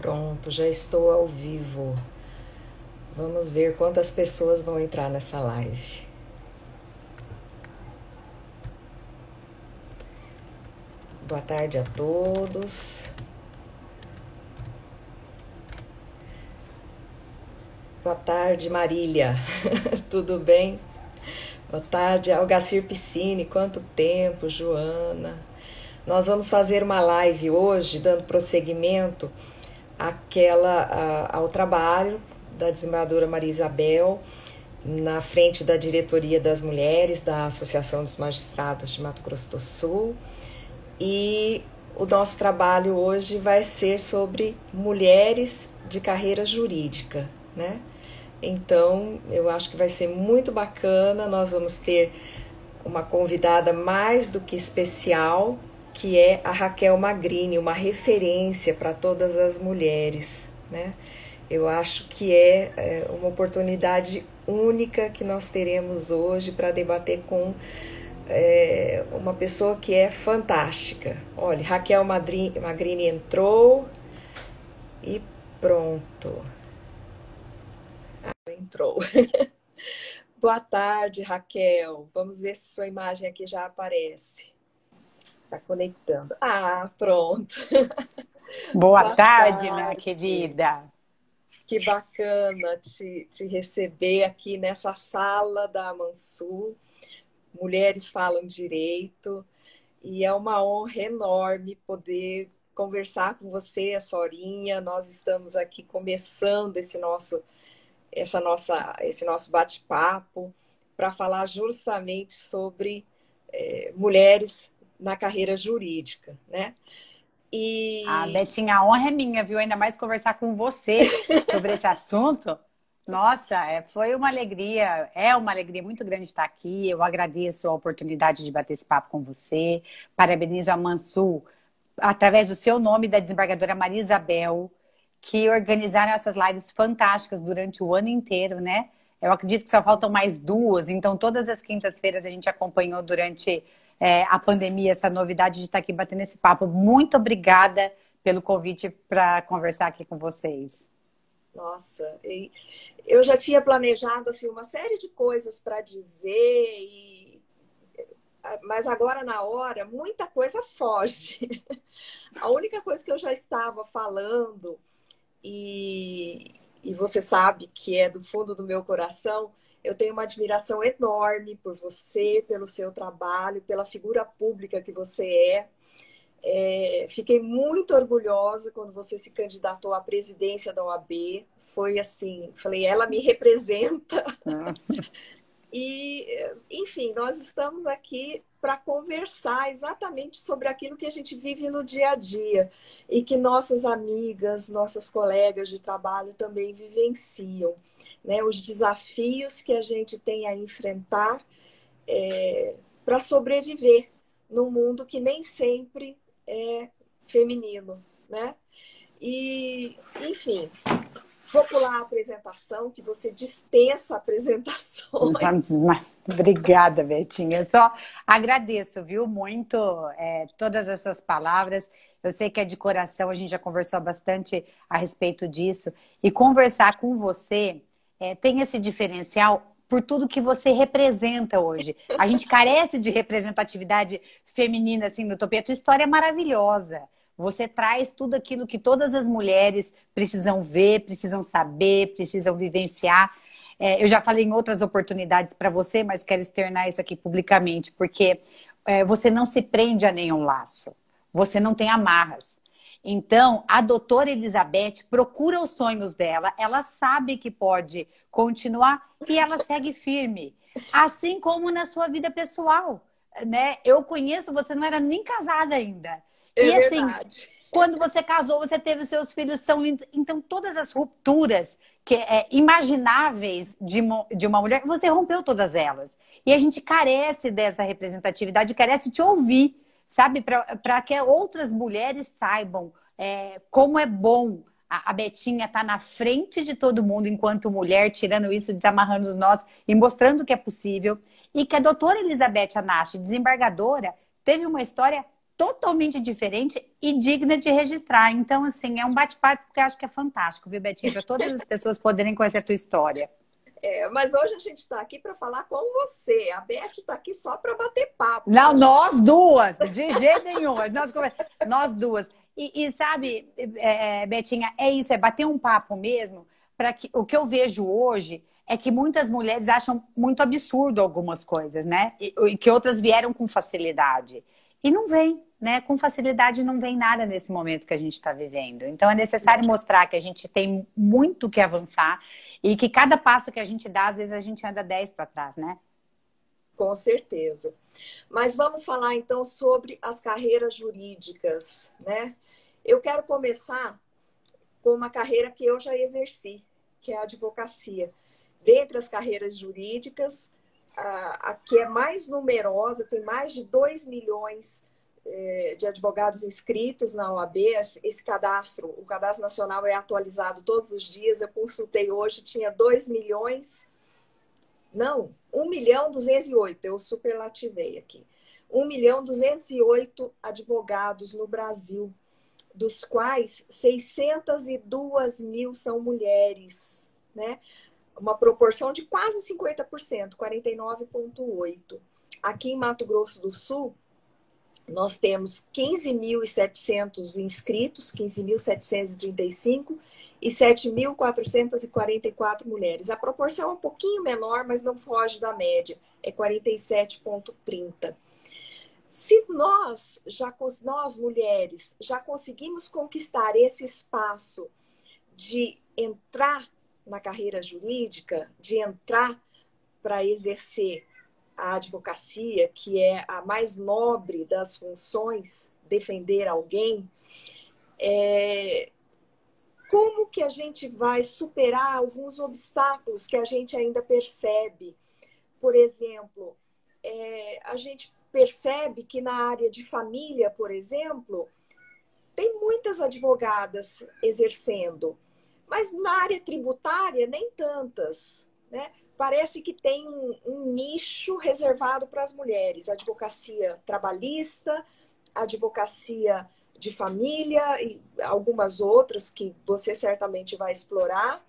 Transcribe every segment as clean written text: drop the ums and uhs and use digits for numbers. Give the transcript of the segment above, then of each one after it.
Pronto, já estou ao vivo. Vamos ver quantas pessoas vão entrar nessa live. Boa tarde a todos. Boa tarde, Marília. Tudo bem? Boa tarde, Algacir Piscine. Quanto tempo, Joana? Nós vamos fazer uma live hoje, dando prosseguimento ao trabalho da desembargadora Maria Isabel, na frente da Diretoria das Mulheres da Associação dos Magistrados de Mato Grosso do Sul. E o nosso trabalho hoje vai ser sobre mulheres de carreira jurídica, né? Então, eu acho que vai ser muito bacana. Nós vamos ter uma convidada mais do que especial, que é a Raquel Magrini, uma referência para todas as mulheres, né? Eu acho que é uma oportunidade única que nós teremos hoje para debater com uma pessoa que é fantástica. Olha, Raquel Magrini entrou e pronto. Entrou. Boa tarde, Raquel. Vamos ver se sua imagem aqui já aparece. Está conectando. Ah, pronto. Boa tarde, minha querida. Que bacana te receber aqui nessa sala da Amansul. Mulheres Falam Direito. E é uma honra enorme poder conversar com você, a Sorinha. Nós estamos aqui começando esse nosso bate-papo para falar justamente sobre mulheres na carreira jurídica, né? Betinha, a honra é minha, viu? Ainda mais conversar com você sobre esse assunto. Nossa, foi uma alegria, é uma alegria muito grande estar aqui. Eu agradeço a oportunidade de bater esse papo com você. Parabenizo a Mansul, através do seu nome, da desembargadora Maria Isabel, que organizaram essas lives fantásticas durante o ano inteiro, né? Eu acredito que só faltam mais duas, então todas as quintas-feiras a gente acompanhou durante a pandemia essa novidade de estar aqui batendo esse papo. Muito obrigada pelo convite para conversar aqui com vocês. Nossa, eu já tinha planejado assim, uma série de coisas para dizer, mas agora na hora muita coisa foge. A única coisa que eu já estava falando, e você sabe que é do fundo do meu coração, eu tenho uma admiração enorme por você, pelo seu trabalho, pela figura pública que você é. Fiquei muito orgulhosa quando você se candidatou à presidência da OAB. Foi assim, falei, ela me representa. E, enfim, nós estamos aqui para conversar exatamente sobre aquilo que a gente vive no dia a dia e que nossas amigas, nossas colegas de trabalho também vivenciam, né? Os desafios que a gente tem a enfrentar para sobreviver num mundo que nem sempre é feminino, né? E, enfim, vou pular a apresentação, que você dispensa apresentações. Obrigada, Betinha. Eu só agradeço, viu, muito todas as suas palavras. Eu sei que é de coração, a gente já conversou bastante a respeito disso. E conversar com você tem esse diferencial por tudo que você representa hoje. A gente carece de representatividade feminina, assim, no Utopia. A tua história é maravilhosa. Você traz tudo aquilo que todas as mulheres precisam ver, precisam saber, precisam vivenciar. Eu já falei em outras oportunidades para você, mas quero externar isso aqui publicamente, porque você não se prende a nenhum laço. Você não tem amarras. Então, a doutora Elizabeth procura os sonhos dela, ela sabe que pode continuar e ela segue firme. Assim como na sua vida pessoal, né? Eu conheço, você não era nem casada ainda. É e assim, verdade. Quando você casou, você teve seus filhos tão lindos. Então, todas as rupturas imagináveis de uma mulher, você rompeu todas elas. E a gente carece dessa representatividade, carece de ouvir, sabe? Para que outras mulheres saibam como é bom a Betinha estar na frente de todo mundo enquanto mulher, tirando isso, desamarrando nós e mostrando que é possível. E que a doutora Elizabeth Anache, desembargadora, teve uma história totalmente diferente e digna de registrar. Então, assim, é um bate-papo que eu acho que é fantástico, viu, Betinha? Para todas as pessoas poderem conhecer a tua história. Mas hoje a gente está aqui para falar com você. A Beth está aqui só para bater papo. Não, nós duas, de jeito nenhum. Nós duas. E sabe, Betinha, é isso, é bater um papo mesmo. Para que o que eu vejo hoje é que muitas mulheres acham muito absurdo algumas coisas, né? E que outras vieram com facilidade. E não vem, né? Com facilidade não vem nada nesse momento que a gente está vivendo. Então é necessário mostrar que a gente tem muito que avançar e que cada passo que a gente dá, às vezes a gente anda 10 para trás, né? Com certeza. Mas vamos falar então sobre as carreiras jurídicas, né? Eu quero começar com uma carreira que eu já exerci, que é a advocacia. Dentre as carreiras jurídicas, a que é mais numerosa, tem mais de 2 milhões de advogados inscritos na OAB. Esse cadastro, o Cadastro Nacional é atualizado todos os dias. Eu consultei hoje, tinha 2 milhões... Não, 1.208.000, eu superlativei aqui. 1.208.000 advogados no Brasil, dos quais 602.000 são mulheres, né? Uma proporção de quase 50%, 49,8%. Aqui em Mato Grosso do Sul, nós temos 15.700 inscritos, 15.735, e 7.444 mulheres. A proporção é um pouquinho menor, mas não foge da média, é 47,30%. Se nós mulheres, já conseguimos conquistar esse espaço de entrar na carreira jurídica, de entrar para exercer a advocacia, que é a mais nobre das funções, defender alguém, como que a gente vai superar alguns obstáculos que a gente ainda percebe? Por exemplo, a gente percebe que na área de família, por exemplo, tem muitas advogadas exercendo, mas na área tributária nem tantas, né? Parece que tem um nicho reservado para as mulheres, advocacia trabalhista, advocacia de família e algumas outras que você certamente vai explorar.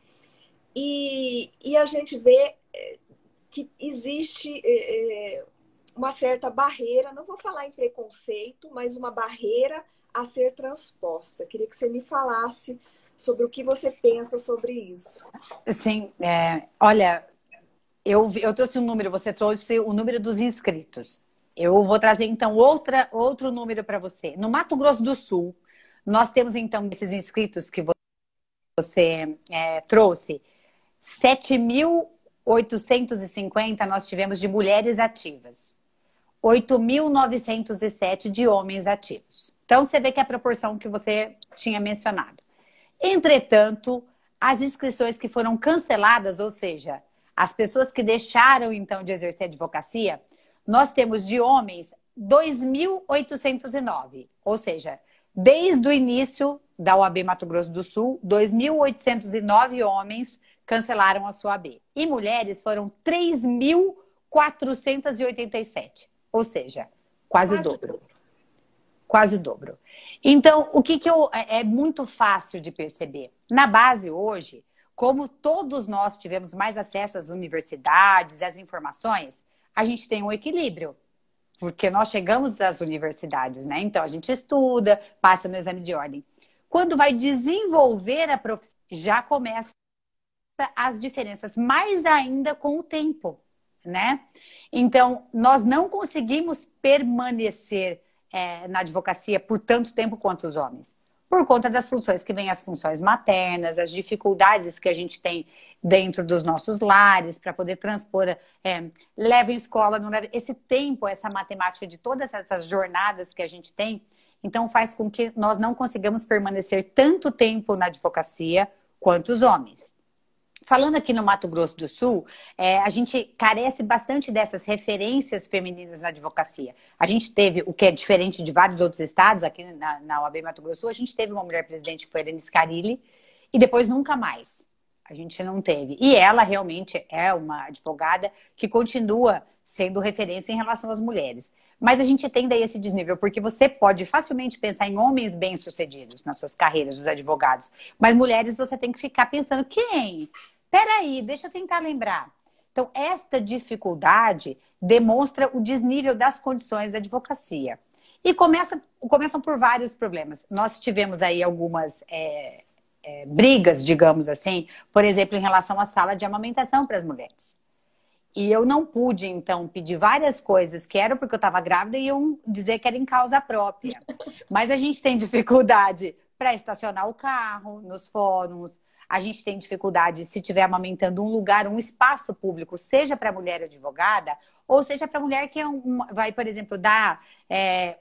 E a gente vê que existe uma certa barreira, não vou falar em preconceito, mas uma barreira a ser transposta. Queria que você me falasse sobre o que você pensa sobre isso. Sim, olha, eu trouxe um número, você trouxe o número dos inscritos. Eu vou trazer, então, outro número para você. No Mato Grosso do Sul, nós temos, então, esses inscritos que você trouxe, 7.850 nós tivemos de mulheres ativas. 8.907 de homens ativos. Então, você vê que é a proporção que você tinha mencionado. Entretanto, as inscrições que foram canceladas, ou seja, as pessoas que deixaram, então, de exercer advocacia, nós temos de homens 2.809. Ou seja, desde o início da OAB Mato Grosso do Sul, 2.809 homens cancelaram a sua OAB. E mulheres foram 3.487. Ou seja, quase o dobro. Quase o dobro. Então, o que é muito fácil de perceber? Na base hoje, como todos nós tivemos mais acesso às universidades, às informações, a gente tem um equilíbrio. Porque nós chegamos às universidades, né? Então, a gente estuda, passa no exame de ordem. Quando vai desenvolver a profissão, já começa as diferenças, mais ainda com o tempo, né? Então, nós não conseguimos permanecer na advocacia por tanto tempo quanto os homens. Por conta das funções que vêm as funções maternas, as dificuldades que a gente tem dentro dos nossos lares para poder transpor, leva em escola, não leva, esse tempo, essa matemática de todas essas jornadas que a gente tem, então faz com que nós não consigamos permanecer tanto tempo na advocacia quanto os homens. Falando aqui no Mato Grosso do Sul, a gente carece bastante dessas referências femininas na advocacia. A gente teve, o que é diferente de vários outros estados, aqui na OAB Mato Grosso do Sul, a gente teve uma mulher presidente que foi a Helene Scarilli, e depois nunca mais. A gente não teve. E ela realmente é uma advogada que continua sendo referência em relação às mulheres. Mas a gente tem daí esse desnível, porque você pode facilmente pensar em homens bem-sucedidos nas suas carreiras, os advogados. Mas mulheres você tem que ficar pensando, quem? Peraí, deixa eu tentar lembrar. Então, esta dificuldade demonstra o desnível das condições da advocacia. E começam por vários problemas. Nós tivemos aí algumas brigas, digamos assim, por exemplo, em relação à sala de amamentação para as mulheres. E eu não pude, então, pedir várias coisas que eram porque eu estava grávida e iam dizer que era em causa própria. Mas a gente tem dificuldade para estacionar o carro nos fóruns, a gente tem dificuldade se estiver amamentando um lugar, um espaço público, seja para a mulher advogada, ou seja para a mulher que vai, por exemplo, dar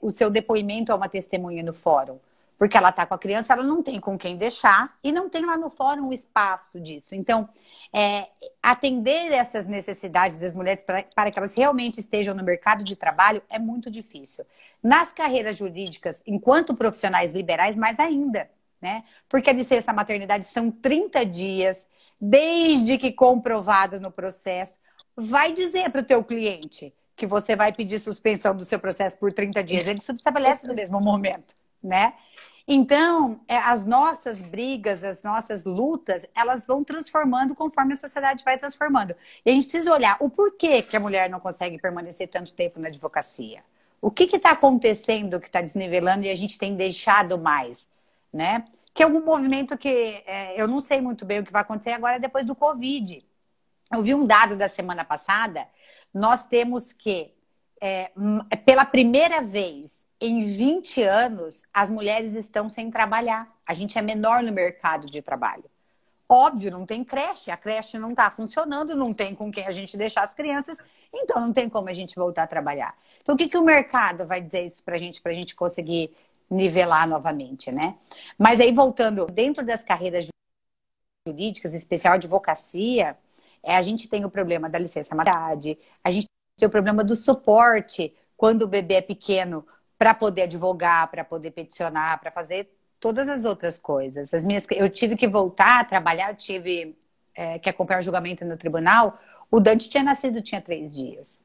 o seu depoimento a uma testemunha no fórum. Porque ela está com a criança, ela não tem com quem deixar e não tem lá no fórum um espaço disso. Então, atender essas necessidades das mulheres para que elas realmente estejam no mercado de trabalho é muito difícil. Nas carreiras jurídicas, enquanto profissionais liberais, mais ainda, né? Porque a licença maternidade são 30 dias, desde que comprovado no processo. Vai dizer para o teu cliente que você vai pedir suspensão do seu processo por 30 dias. Ele subestabelece no mesmo momento, né? Então, as nossas brigas, as nossas lutas, elas vão transformando conforme a sociedade vai transformando. E a gente precisa olhar o porquê que a mulher não consegue permanecer tanto tempo na advocacia. O que está acontecendo que está desnivelando e a gente tem deixado mais, né? Que é um movimento que eu não sei muito bem o que vai acontecer agora depois do Covid. Eu vi um dado da semana passada, nós temos que, pela primeira vez em 20 anos, as mulheres estão sem trabalhar. A gente é menor no mercado de trabalho. Óbvio, não tem creche, a creche não está funcionando, não tem com quem a gente deixar as crianças, então não tem como a gente voltar a trabalhar. Então, o que o mercado vai dizer isso para a gente conseguir nivelar novamente, né? Mas aí, voltando, dentro das carreiras jurídicas, em especial a advocacia, a gente tem o problema da licença maternidade, a gente tem o problema do suporte quando o bebê é pequeno para poder advogar, para poder peticionar, para fazer todas as outras coisas. Eu tive que voltar a trabalhar, eu tive que acompanhar o julgamento no tribunal. O Dante tinha nascido, tinha 3 dias.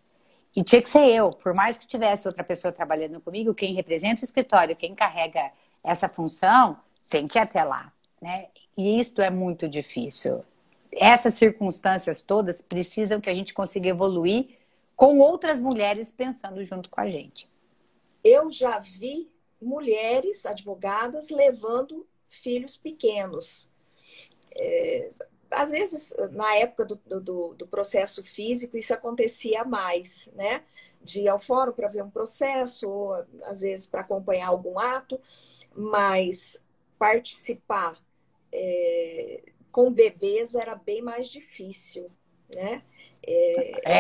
E tinha que ser eu, por mais que tivesse outra pessoa trabalhando comigo, quem representa o escritório, quem carrega essa função, tem que ir até lá, né? E isto é muito difícil. Essas circunstâncias todas precisam que a gente consiga evoluir com outras mulheres pensando junto com a gente. Eu já vi mulheres advogadas levando filhos pequenos. Às vezes, na época do processo físico, isso acontecia mais, né? De ir ao fórum para ver um processo, ou às vezes para acompanhar algum ato, mas participar com bebês era bem mais difícil, né?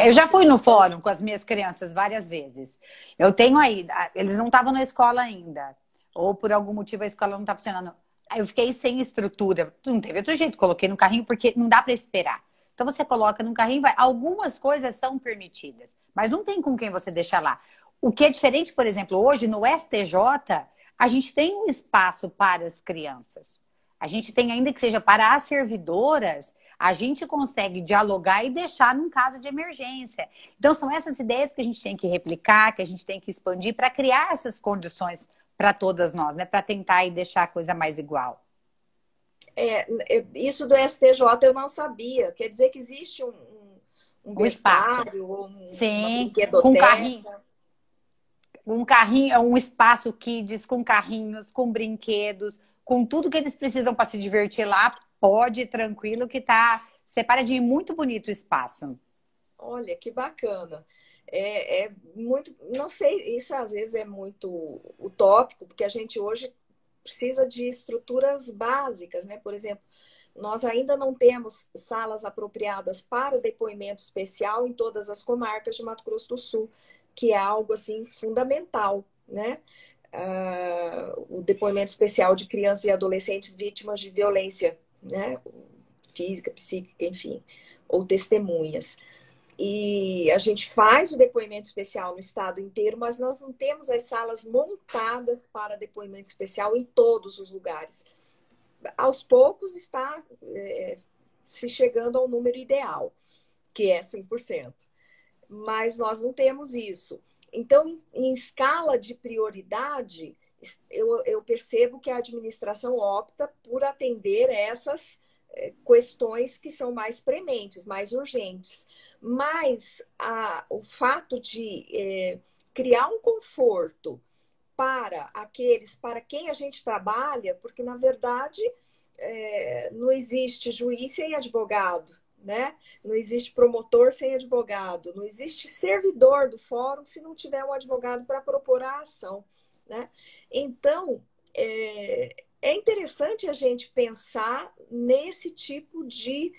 Eu já fui no fórum com as minhas crianças várias vezes. Eu tenho aí, eles não estavam na escola ainda, ou por algum motivo a escola não está funcionando. Eu fiquei sem estrutura, não teve outro jeito, coloquei no carrinho porque não dá para esperar. Então você coloca no carrinho, vai. Algumas coisas são permitidas, mas não tem com quem você deixar lá. O que é diferente, por exemplo, hoje no STJ, a gente tem um espaço para as crianças. A gente tem, ainda que seja para as servidoras, a gente consegue dialogar e deixar num caso de emergência. Então, são essas ideias que a gente tem que replicar, que a gente tem que expandir para criar essas condições para todas nós, né? Para tentar e deixar a coisa mais igual. Isso do STJ eu não sabia. Quer dizer que existe um berçário, sim, com carrinho. Um carrinho, um espaço kids, com carrinhos, com brinquedos, com tudo que eles precisam para se divertir lá. Pode ir tranquilo que tá separadinho, muito bonito o espaço. Olha, que bacana. Muito, não sei, isso às vezes é muito utópico, porque a gente hoje precisa de estruturas básicas, né? Por exemplo, nós ainda não temos salas apropriadas para o depoimento especial em todas as comarcas de Mato Grosso do Sul, que é algo assim fundamental, né? O depoimento especial de crianças e adolescentes vítimas de violência, né? Física, psíquica, enfim, ou testemunhas. E a gente faz o depoimento especial no estado inteiro, mas nós não temos as salas montadas para depoimento especial em todos os lugares. Aos poucos está se chegando ao número ideal, que é 100%. mas nós não temos isso. Então, em escala de prioridade, eu percebo que a administração opta por atender essas questões que são mais prementes, mais urgentes. Mas o fato de criar um conforto para quem a gente trabalha, porque, na verdade, não existe juiz sem advogado, né? Não existe promotor sem advogado, não existe servidor do fórum se não tiver um advogado para propor a ação, né? Então, é interessante a gente pensar nesse tipo de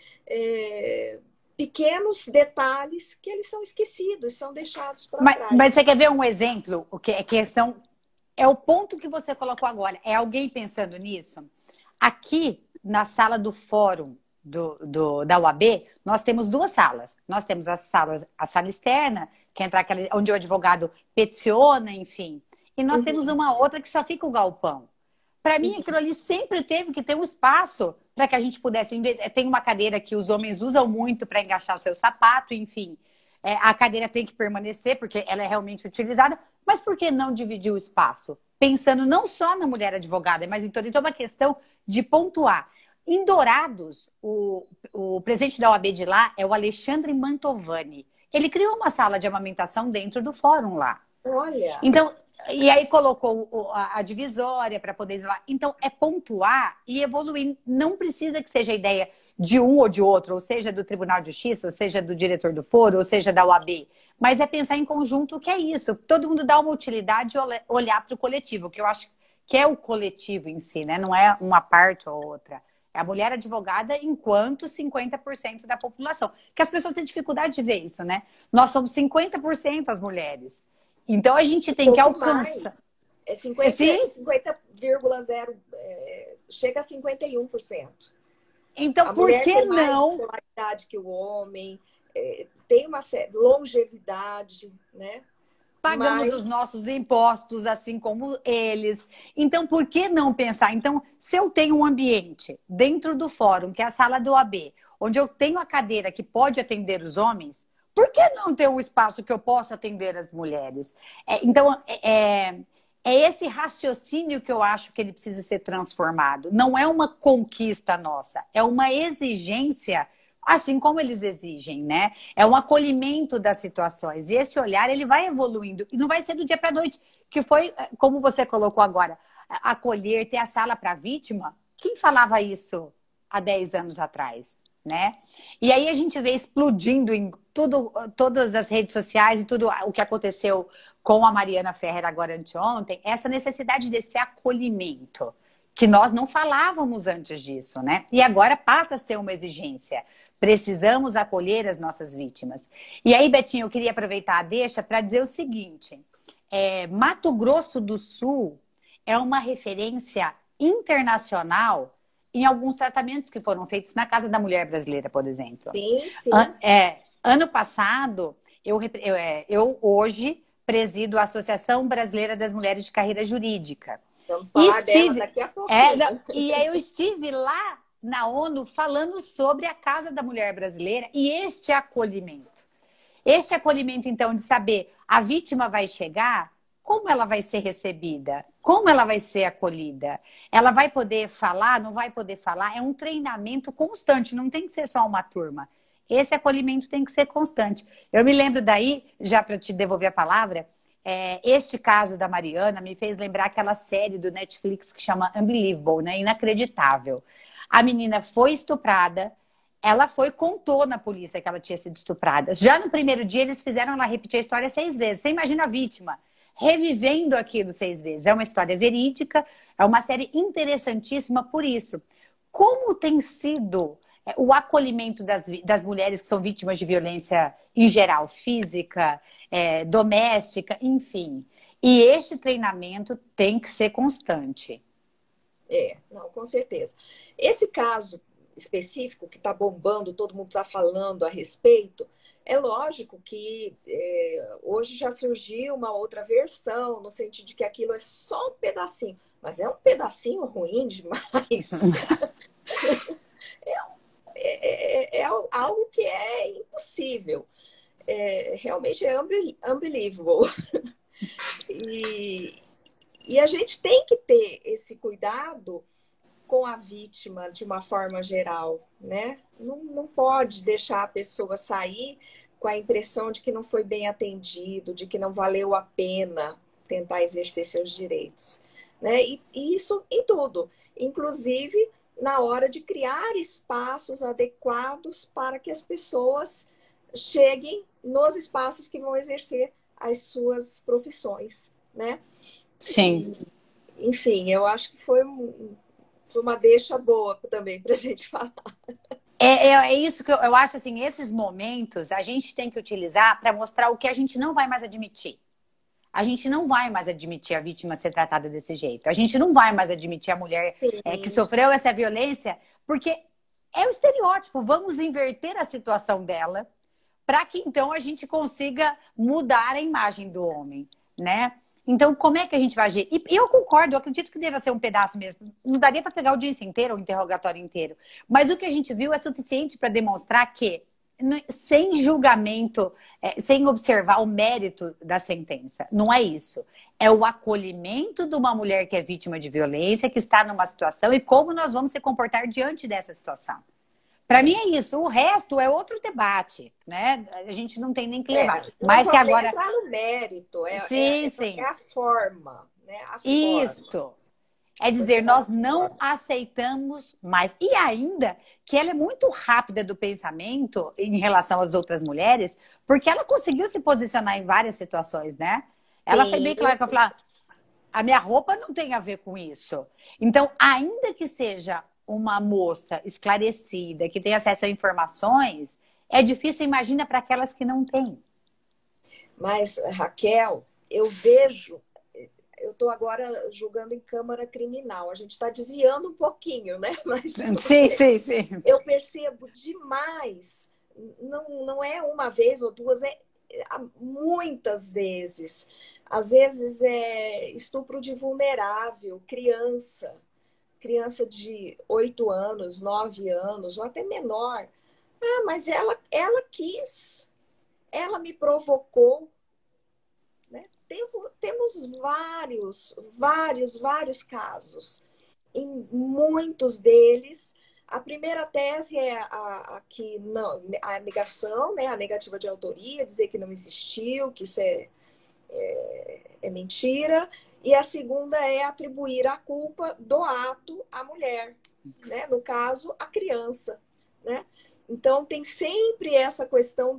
pequenos detalhes que eles são esquecidos, são deixados para trás. Mas você quer ver um exemplo? É o ponto que você colocou agora. É alguém pensando nisso? Aqui, na sala do fórum da UAB, nós temos duas salas. Nós temos a sala externa, que é onde o advogado peticiona, enfim. E nós temos uma outra que só fica o galpão. Para mim, aquilo ali sempre teve que ter um espaço para que a gente pudesse... Tem uma cadeira que os homens usam muito para engaixar o seu sapato, enfim. A cadeira tem que permanecer, porque ela é realmente utilizada. Mas por que não dividir o espaço? Pensando não só na mulher advogada, mas em toda uma questão de pontuar. Em Dourados, o presidente da OAB de lá é o Alexandre Mantovani. Ele criou uma sala de amamentação dentro do fórum lá. Olha! Então, e aí colocou a divisória para poder isolar. Então, é pontuar e evoluir. Não precisa que seja a ideia de um ou de outro, ou seja, do Tribunal de Justiça, ou seja, do diretor do foro, ou seja, da OAB. Mas é pensar em conjunto o que é isso. Todo mundo dá uma utilidade e olhar para o coletivo, que eu acho que é o coletivo em si, né? Não é uma parte ou outra. É a mulher advogada enquanto 50% da população. Que as pessoas têm dificuldade de ver isso, né? Nós somos 50% as mulheres. Então a gente tem que alcançar. Mais. É 50,0, chega a 51%. Então, por que tem não? Mais escolaridade que o homem, tem uma longevidade, né? Pagamos os nossos impostos, assim como eles. Então, por que não pensar? Então, se eu tenho um ambiente dentro do fórum, que é a sala do OAB, onde eu tenho a cadeira que pode atender os homens, por que não ter um espaço que eu possa atender as mulheres? Então, é esse raciocínio que eu acho que ele precisa ser transformado. Não é uma conquista nossa, é uma exigência, assim como eles exigem, né? É um acolhimento das situações. E esse olhar, ele vai evoluindo. E não vai ser do dia para a noite, que foi, como você colocou agora, acolher, ter a sala para a vítima. Quem falava isso há 10 anos atrás? Né? E aí a gente vê explodindo em todas as redes sociais e tudo o que aconteceu com a Mariana Ferrer agora anteontem, essa necessidade desse acolhimento, que nós não falávamos antes disso, né? E agora passa a ser uma exigência. Precisamos acolher as nossas vítimas. E aí, Betinho, eu queria aproveitar a deixa para dizer o seguinte, Mato Grosso do Sul é uma referência internacional em alguns tratamentos que foram feitos na Casa da Mulher Brasileira, por exemplo. Sim, sim. Ano passado, eu hoje presido a Associação Brasileira das Mulheres de Carreira Jurídica. Vamos falar dela daqui a pouquinho. E aí eu estive lá na ONU falando sobre a Casa da Mulher Brasileira e este acolhimento. Este acolhimento, então, de saber a vítima vai chegar, como ela vai ser recebida? Como ela vai ser acolhida? Ela vai poder falar? Não vai poder falar? É um treinamento constante, não tem que ser só uma turma. Esse acolhimento tem que ser constante. Eu me lembro daí, já para te devolver a palavra, este caso da Mariana me fez lembrar aquela série do Netflix que chama Unbelievable, né? Inacreditável. A menina foi estuprada, ela contou na polícia que ela tinha sido estuprada. Já no primeiro dia, eles fizeram ela repetir a história 6 vezes. Você imagina a vítima revivendo aquilo 6 vezes. É uma história verídica, é uma série interessantíssima por isso. Como tem sido o acolhimento das mulheres que são vítimas de violência em geral, física, doméstica, enfim. E este treinamento tem que ser constante. Não, com certeza. Esse caso específico que está bombando, todo mundo está falando a respeito, é lógico que hoje já surgiu uma outra versão, no sentido de que aquilo é só um pedacinho, mas é um pedacinho ruim demais. É algo que é impossível. realmente é unbelievable. E a gente tem que ter esse cuidado com a vítima de uma forma geral, né? Não pode deixar a pessoa sair com a impressão de que não foi bem atendido, de que não valeu a pena tentar exercer seus direitos, né? E isso em tudo, inclusive na hora de criar espaços adequados para que as pessoas cheguem nos espaços que vão exercer as suas profissões, né? Sim. Enfim, eu acho que foi uma deixa boa também para a gente falar. É isso que eu acho, assim, esses momentos a gente tem que utilizar para mostrar o que a gente não vai mais admitir. A gente não vai mais admitir a vítima ser tratada desse jeito. A gente não vai mais admitir a mulher que sofreu essa violência, porque é o estereótipo. Vamos inverter a situação dela para que, então, a gente consiga mudar a imagem do homem, né? Então, como é que a gente vai agir? E eu concordo, eu acredito que deva ser um pedaço mesmo. Não daria para pegar a audiência inteira, o interrogatório inteiro. Mas o que a gente viu é suficiente para demonstrar que, sem julgamento, sem observar o mérito da sentença. Não é isso. É o acolhimento de uma mulher que é vítima de violência, que está numa situação, e como nós vamos se comportar diante dessa situação. Para mim é isso. O resto é outro debate, né? A gente não tem nem que levar. Mas que agora entrar no mérito, sim. É a forma, né? Isso. É dizer, nós não aceitamos mais. E ainda que ela é muito rápida do pensamento em relação às outras mulheres, porque ela conseguiu se posicionar em várias situações, né? Ela foi bem clara para falar, a minha roupa não tem a ver com isso. Então, ainda que seja uma moça esclarecida, que tem acesso a informações, é difícil, imagina, para aquelas que não têm. Mas, Raquel, eu vejo, eu estou agora julgando em Câmara Criminal, a gente está desviando um pouquinho, né? Mas sim. Eu percebo demais, não é uma vez ou duas, muitas vezes. Às vezes é estupro de vulnerável, criança de 8 anos, 9 anos, ou até menor. Ah, mas ela quis, ela me provocou. Né? Temos vários casos. Em muitos deles, a primeira tese é a negação, né? A negativa de autoria, dizer que não existiu, que isso é mentira. E a segunda é atribuir a culpa do ato à mulher, né? No caso, a criança, né? Então, tem sempre essa questão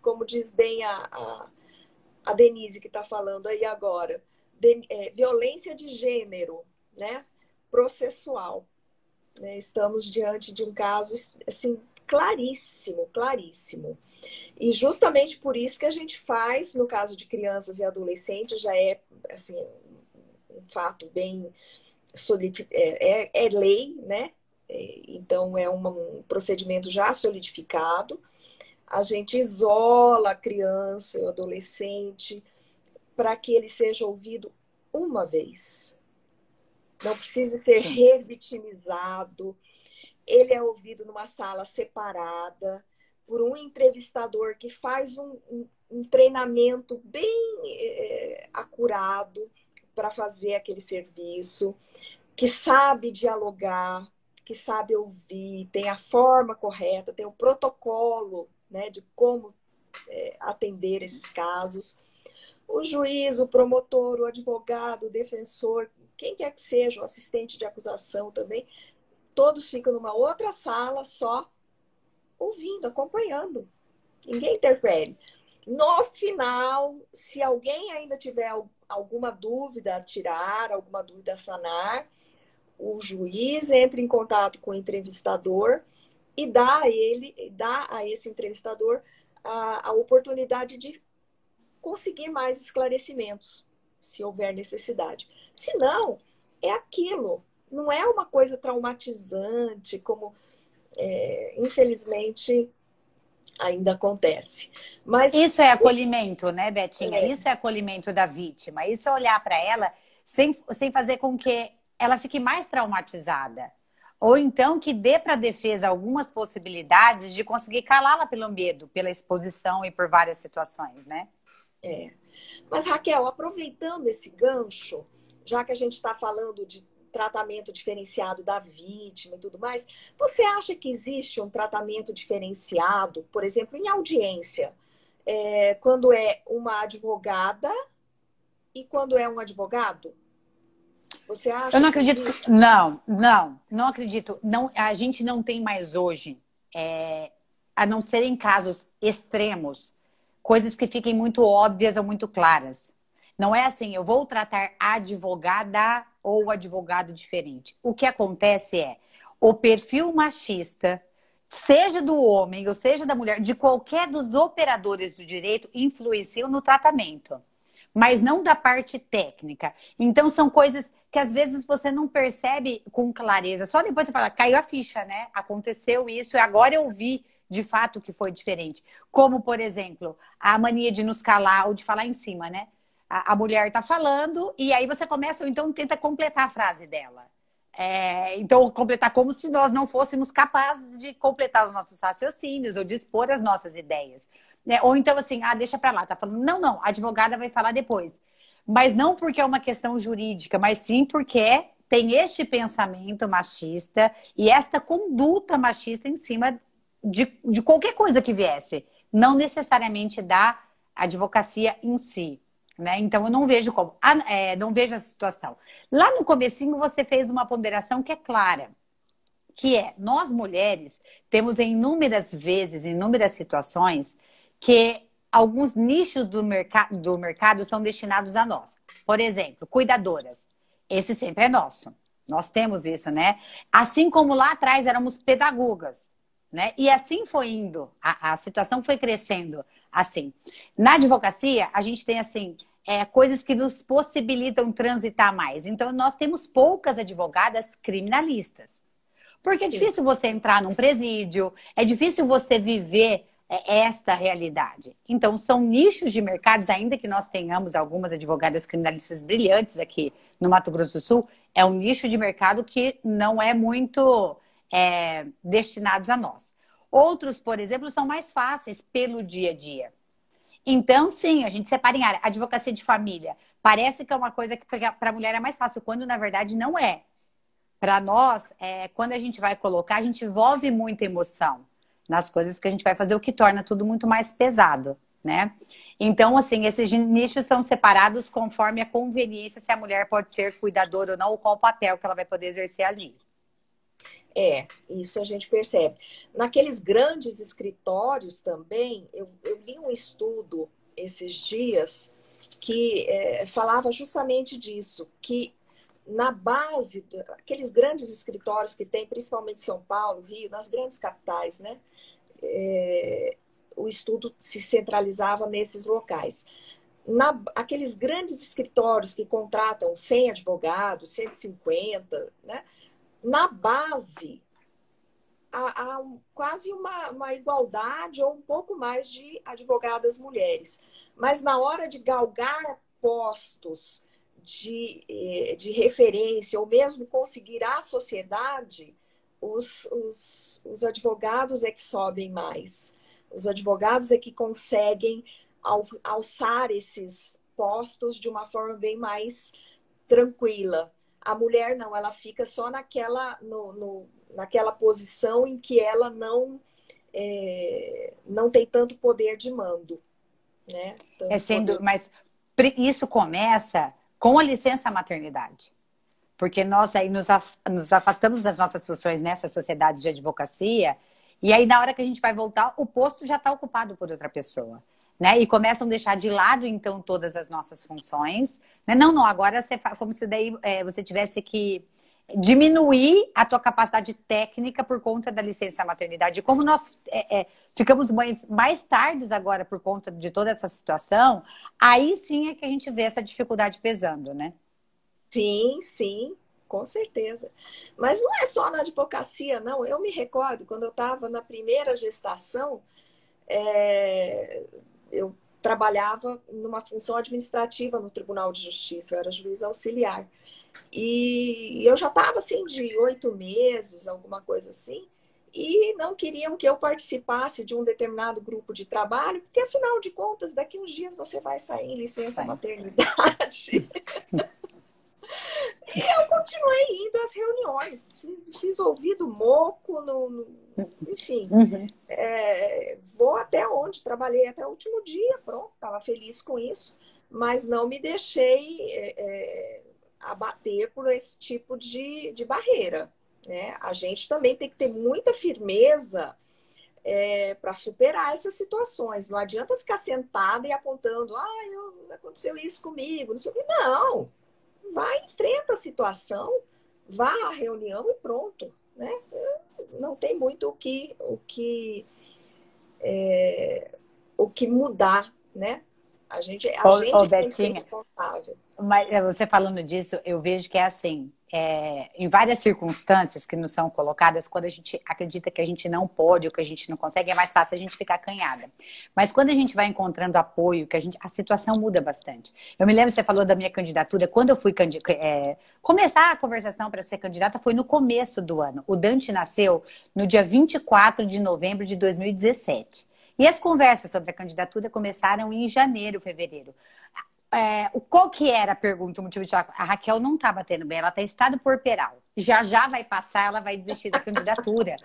como diz bem a Denise, que está falando aí agora, violência de gênero, né? Processual. Né? Estamos diante de um caso assim, claríssimo. E justamente por isso que a gente faz, no caso de crianças e adolescentes, já é assim, um fato bem lei, né? Então é um procedimento já solidificado. A gente isola a criança e o adolescente para que ele seja ouvido uma vez. Não precisa ser revitimizado. Ele é ouvido numa sala separada por um entrevistador que faz um treinamento bem acurado para fazer aquele serviço, que sabe dialogar, que sabe ouvir, tem a forma correta, tem o protocolo, né, de como atender esses casos. O juiz, o promotor, o advogado, o defensor, quem quer que seja, o assistente de acusação também, todos ficam numa outra sala só ouvindo, acompanhando. Ninguém interfere. No final, se alguém ainda tiver alguma dúvida a tirar, alguma dúvida a sanar, o juiz entra em contato com o entrevistador e dá a esse entrevistador a oportunidade de conseguir mais esclarecimentos, se houver necessidade. Se não, é aquilo. Não é uma coisa traumatizante, como infelizmente ainda acontece. Mas isso é acolhimento, né, Betinha? Isso é acolhimento da vítima. Isso é olhar para ela sem fazer com que ela fique mais traumatizada. Ou então que dê para a defesa algumas possibilidades de conseguir calá-la pelo medo, pela exposição e por várias situações, né? É. Mas, Raquel, aproveitando esse gancho, já que a gente está falando de tratamento diferenciado da vítima e tudo mais, você acha que existe um tratamento diferenciado, por exemplo, em audiência, quando é uma advogada e quando é um advogado? Você Eu acha não que acredito. existe? Não acredito. Não, a gente não tem mais hoje, a não ser em casos extremos, coisas que fiquem muito óbvias ou muito claras. Não é assim, eu vou tratar a advogada ou advogado diferente. O que acontece é o perfil machista, seja do homem ou seja da mulher, de qualquer dos operadores do direito, influenciam no tratamento, mas não da parte técnica. Então, são coisas que às vezes você não percebe com clareza. Só depois você fala, caiu a ficha, né? Aconteceu isso e agora eu vi de fato que foi diferente. Como, por exemplo, a mania de nos calar ou de falar em cima, né? A mulher tá falando e aí você começa, ou então tenta completar a frase dela. Então, completar como se nós não fôssemos capazes de completar os nossos raciocínios ou de expor as nossas ideias. Né? Ou então, assim, deixa pra lá, tá falando, não, a advogada vai falar depois. Mas não porque é uma questão jurídica, mas sim porque tem este pensamento machista e esta conduta machista em cima de qualquer coisa que viesse. Não necessariamente da advocacia em si. Né? Então, eu não vejo como. Não vejo essa situação. Lá no comecinho, você fez uma ponderação que é clara, que é, nós mulheres temos em inúmeras vezes, em inúmeras situações, que alguns nichos do mercado são destinados a nós. Por exemplo, cuidadoras. Esse sempre é nosso. Nós temos isso, né? Assim como lá atrás éramos pedagogas, né? E assim foi indo. A situação foi crescendo assim. Na advocacia, a gente tem assim, coisas que nos possibilitam transitar mais. Então, nós temos poucas advogadas criminalistas. Porque é difícil você entrar num presídio, é difícil você viver esta realidade. Então, são nichos de mercados, ainda que nós tenhamos algumas advogadas criminalistas brilhantes aqui no Mato Grosso do Sul, é um nicho de mercado que não é muito destinados a nós. Outros, por exemplo, são mais fáceis pelo dia a dia. Então, sim, a gente separa em área. Advocacia de família parece que é uma coisa que para a mulher é mais fácil, quando na verdade não é. Para nós, quando a gente vai colocar, a gente envolve muita emoção nas coisas que a gente vai fazer, o que torna tudo muito mais pesado, né? Então, assim, esses nichos são separados conforme a conveniência, se a mulher pode ser cuidadora ou não, ou qual o papel que ela vai poder exercer ali. Isso a gente percebe. Naqueles grandes escritórios também, eu li um estudo esses dias que falava justamente disso, que na base daqueles grandes escritórios que tem, principalmente São Paulo, Rio, nas grandes capitais, né? O estudo se centralizava nesses locais. Aqueles grandes escritórios que contratam 100 advogados, 150, né? Na base, há quase uma igualdade ou um pouco mais de advogadas mulheres. Mas na hora de galgar postos de referência, ou mesmo conseguir a sociedade, os advogados é que sobem mais. Os advogados é que conseguem alçar esses postos de uma forma bem mais tranquila. A mulher não, ela fica só naquela posição em que ela não tem tanto poder de mando, né? Mas isso começa com a licença maternidade. Porque nós aí nos afastamos das nossas funções nessa sociedade de advocacia, e aí na hora que a gente vai voltar, o posto já está ocupado por outra pessoa. Né? E começam a deixar de lado, então, todas as nossas funções. Né? Não, agora você faz como se daí você tivesse que diminuir a tua capacidade técnica por conta da licença maternidade. E como nós ficamos mães mais tardes agora por conta de toda essa situação, aí sim é que a gente vê essa dificuldade pesando, né? Sim, com certeza. Mas não é só na advocacia, não. Eu me recordo, quando eu estava na primeira gestação, eu trabalhava numa função administrativa no Tribunal de Justiça, eu era juíza auxiliar. E eu já estava assim de 8 meses, alguma coisa assim, e não queriam que eu participasse de um determinado grupo de trabalho, porque afinal de contas, daqui uns dias você vai sair em licença maternidade. E eu continuei indo às reuniões, fiz ouvido moco, enfim, vou até onde, trabalhei até o último dia, pronto, estava feliz com isso, mas não me deixei abater por esse tipo de barreira, né? A gente também tem que ter muita firmeza para superar essas situações. Não adianta ficar sentada e apontando, aconteceu isso comigo, não sei o que. Não, vai, enfrenta a situação, vá à reunião e pronto, né? Não tem muito o que mudar, né? A gente tem que ser responsável. Mas você falando disso, eu vejo que é assim, em várias circunstâncias que nos são colocadas, quando a gente acredita que a gente não pode ou que a gente não consegue, é mais fácil a gente ficar acanhada. Mas quando a gente vai encontrando apoio, a situação muda bastante. Eu me lembro, você falou da minha candidatura, quando eu fui começar a conversação para ser candidata foi no começo do ano. O Dante nasceu no dia 24 de novembro de 2017. E as conversas sobre a candidatura começaram em janeiro, fevereiro. Qual que era a pergunta, o motivo de... A Raquel não tá batendo bem, ela tá em estado puerperal. Já já vai passar, ela vai desistir da candidatura.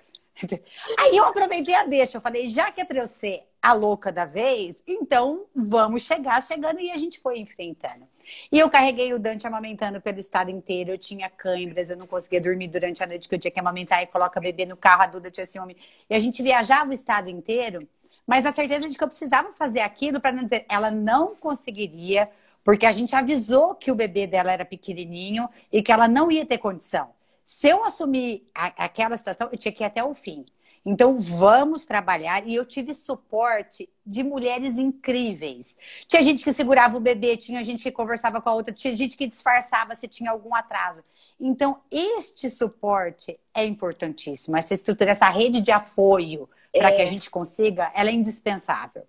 Aí eu aproveitei a deixa, eu falei, já que é pra eu ser a louca da vez, então vamos chegando, e a gente foi enfrentando. E eu carreguei o Dante amamentando pelo estado inteiro, eu tinha câimbras, eu não conseguia dormir durante a noite, que eu tinha que amamentar e coloca bebê no carro, a Duda tinha ciúme. E a gente viajava o estado inteiro, mas a certeza de que eu precisava fazer aquilo para não dizer, ela não conseguiria, porque a gente avisou que o bebê dela era pequenininho e que ela não ia ter condição. Se eu assumir aquela situação, eu tinha que ir até o fim. Então, vamos trabalhar. E eu tive suporte de mulheres incríveis. Tinha gente que segurava o bebê, tinha gente que conversava com a outra, tinha gente que disfarçava se tinha algum atraso. Então, este suporte é importantíssimo. Essa estrutura, essa rede de apoio para que a gente consiga, ela é indispensável.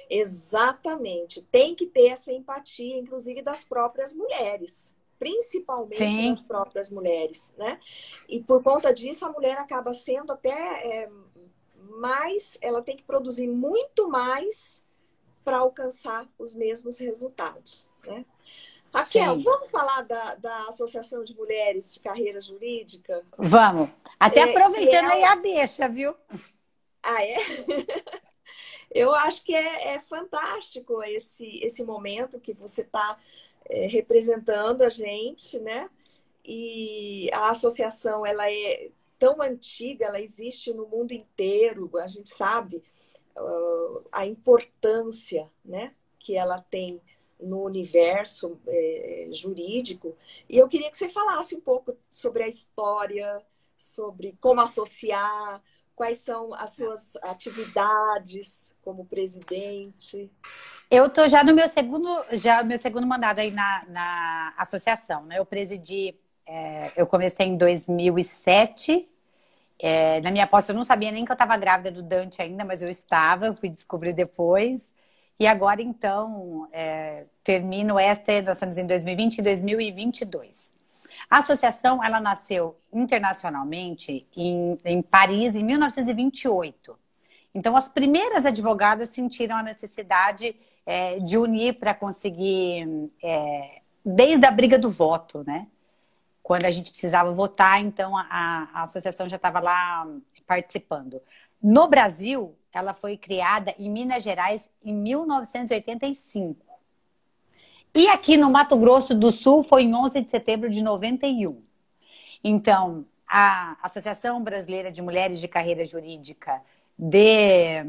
Exatamente. Tem que ter essa empatia, inclusive das próprias mulheres. Principalmente das próprias mulheres, né? E por conta disso, a mulher acaba sendo até mais... Ela tem que produzir muito mais para alcançar os mesmos resultados, né? Raquel, vamos falar da Associação de Mulheres de Carreira Jurídica? Vamos. Até aproveitando aí a deixa, viu? Ah, é? Eu acho que é fantástico esse momento que você está representando a gente, né? E a associação, ela é tão antiga, ela existe no mundo inteiro, a gente sabe a importância, né, que ela tem no universo jurídico. E eu queria que você falasse um pouco sobre a história, sobre como associar, quais são as suas atividades como presidente. Eu estou já no meu segundo mandato aí na associação, né? Eu presidi, eu comecei em 2007. Na minha posse eu não sabia nem que eu estava grávida do Dante ainda, mas eu fui descobrir depois. E agora, então, termino nós estamos em 2020 e 2022. A associação, ela nasceu internacionalmente em Paris, em 1928. Então, as primeiras advogadas sentiram a necessidade de unir para conseguir, desde a briga do voto, né? Quando a gente precisava votar, então a associação já estava lá participando. No Brasil, ela foi criada em Minas Gerais em 1985. E aqui no Mato Grosso do Sul foi em 11 de setembro de 91. Então, a Associação Brasileira de Mulheres de Carreira Jurídica de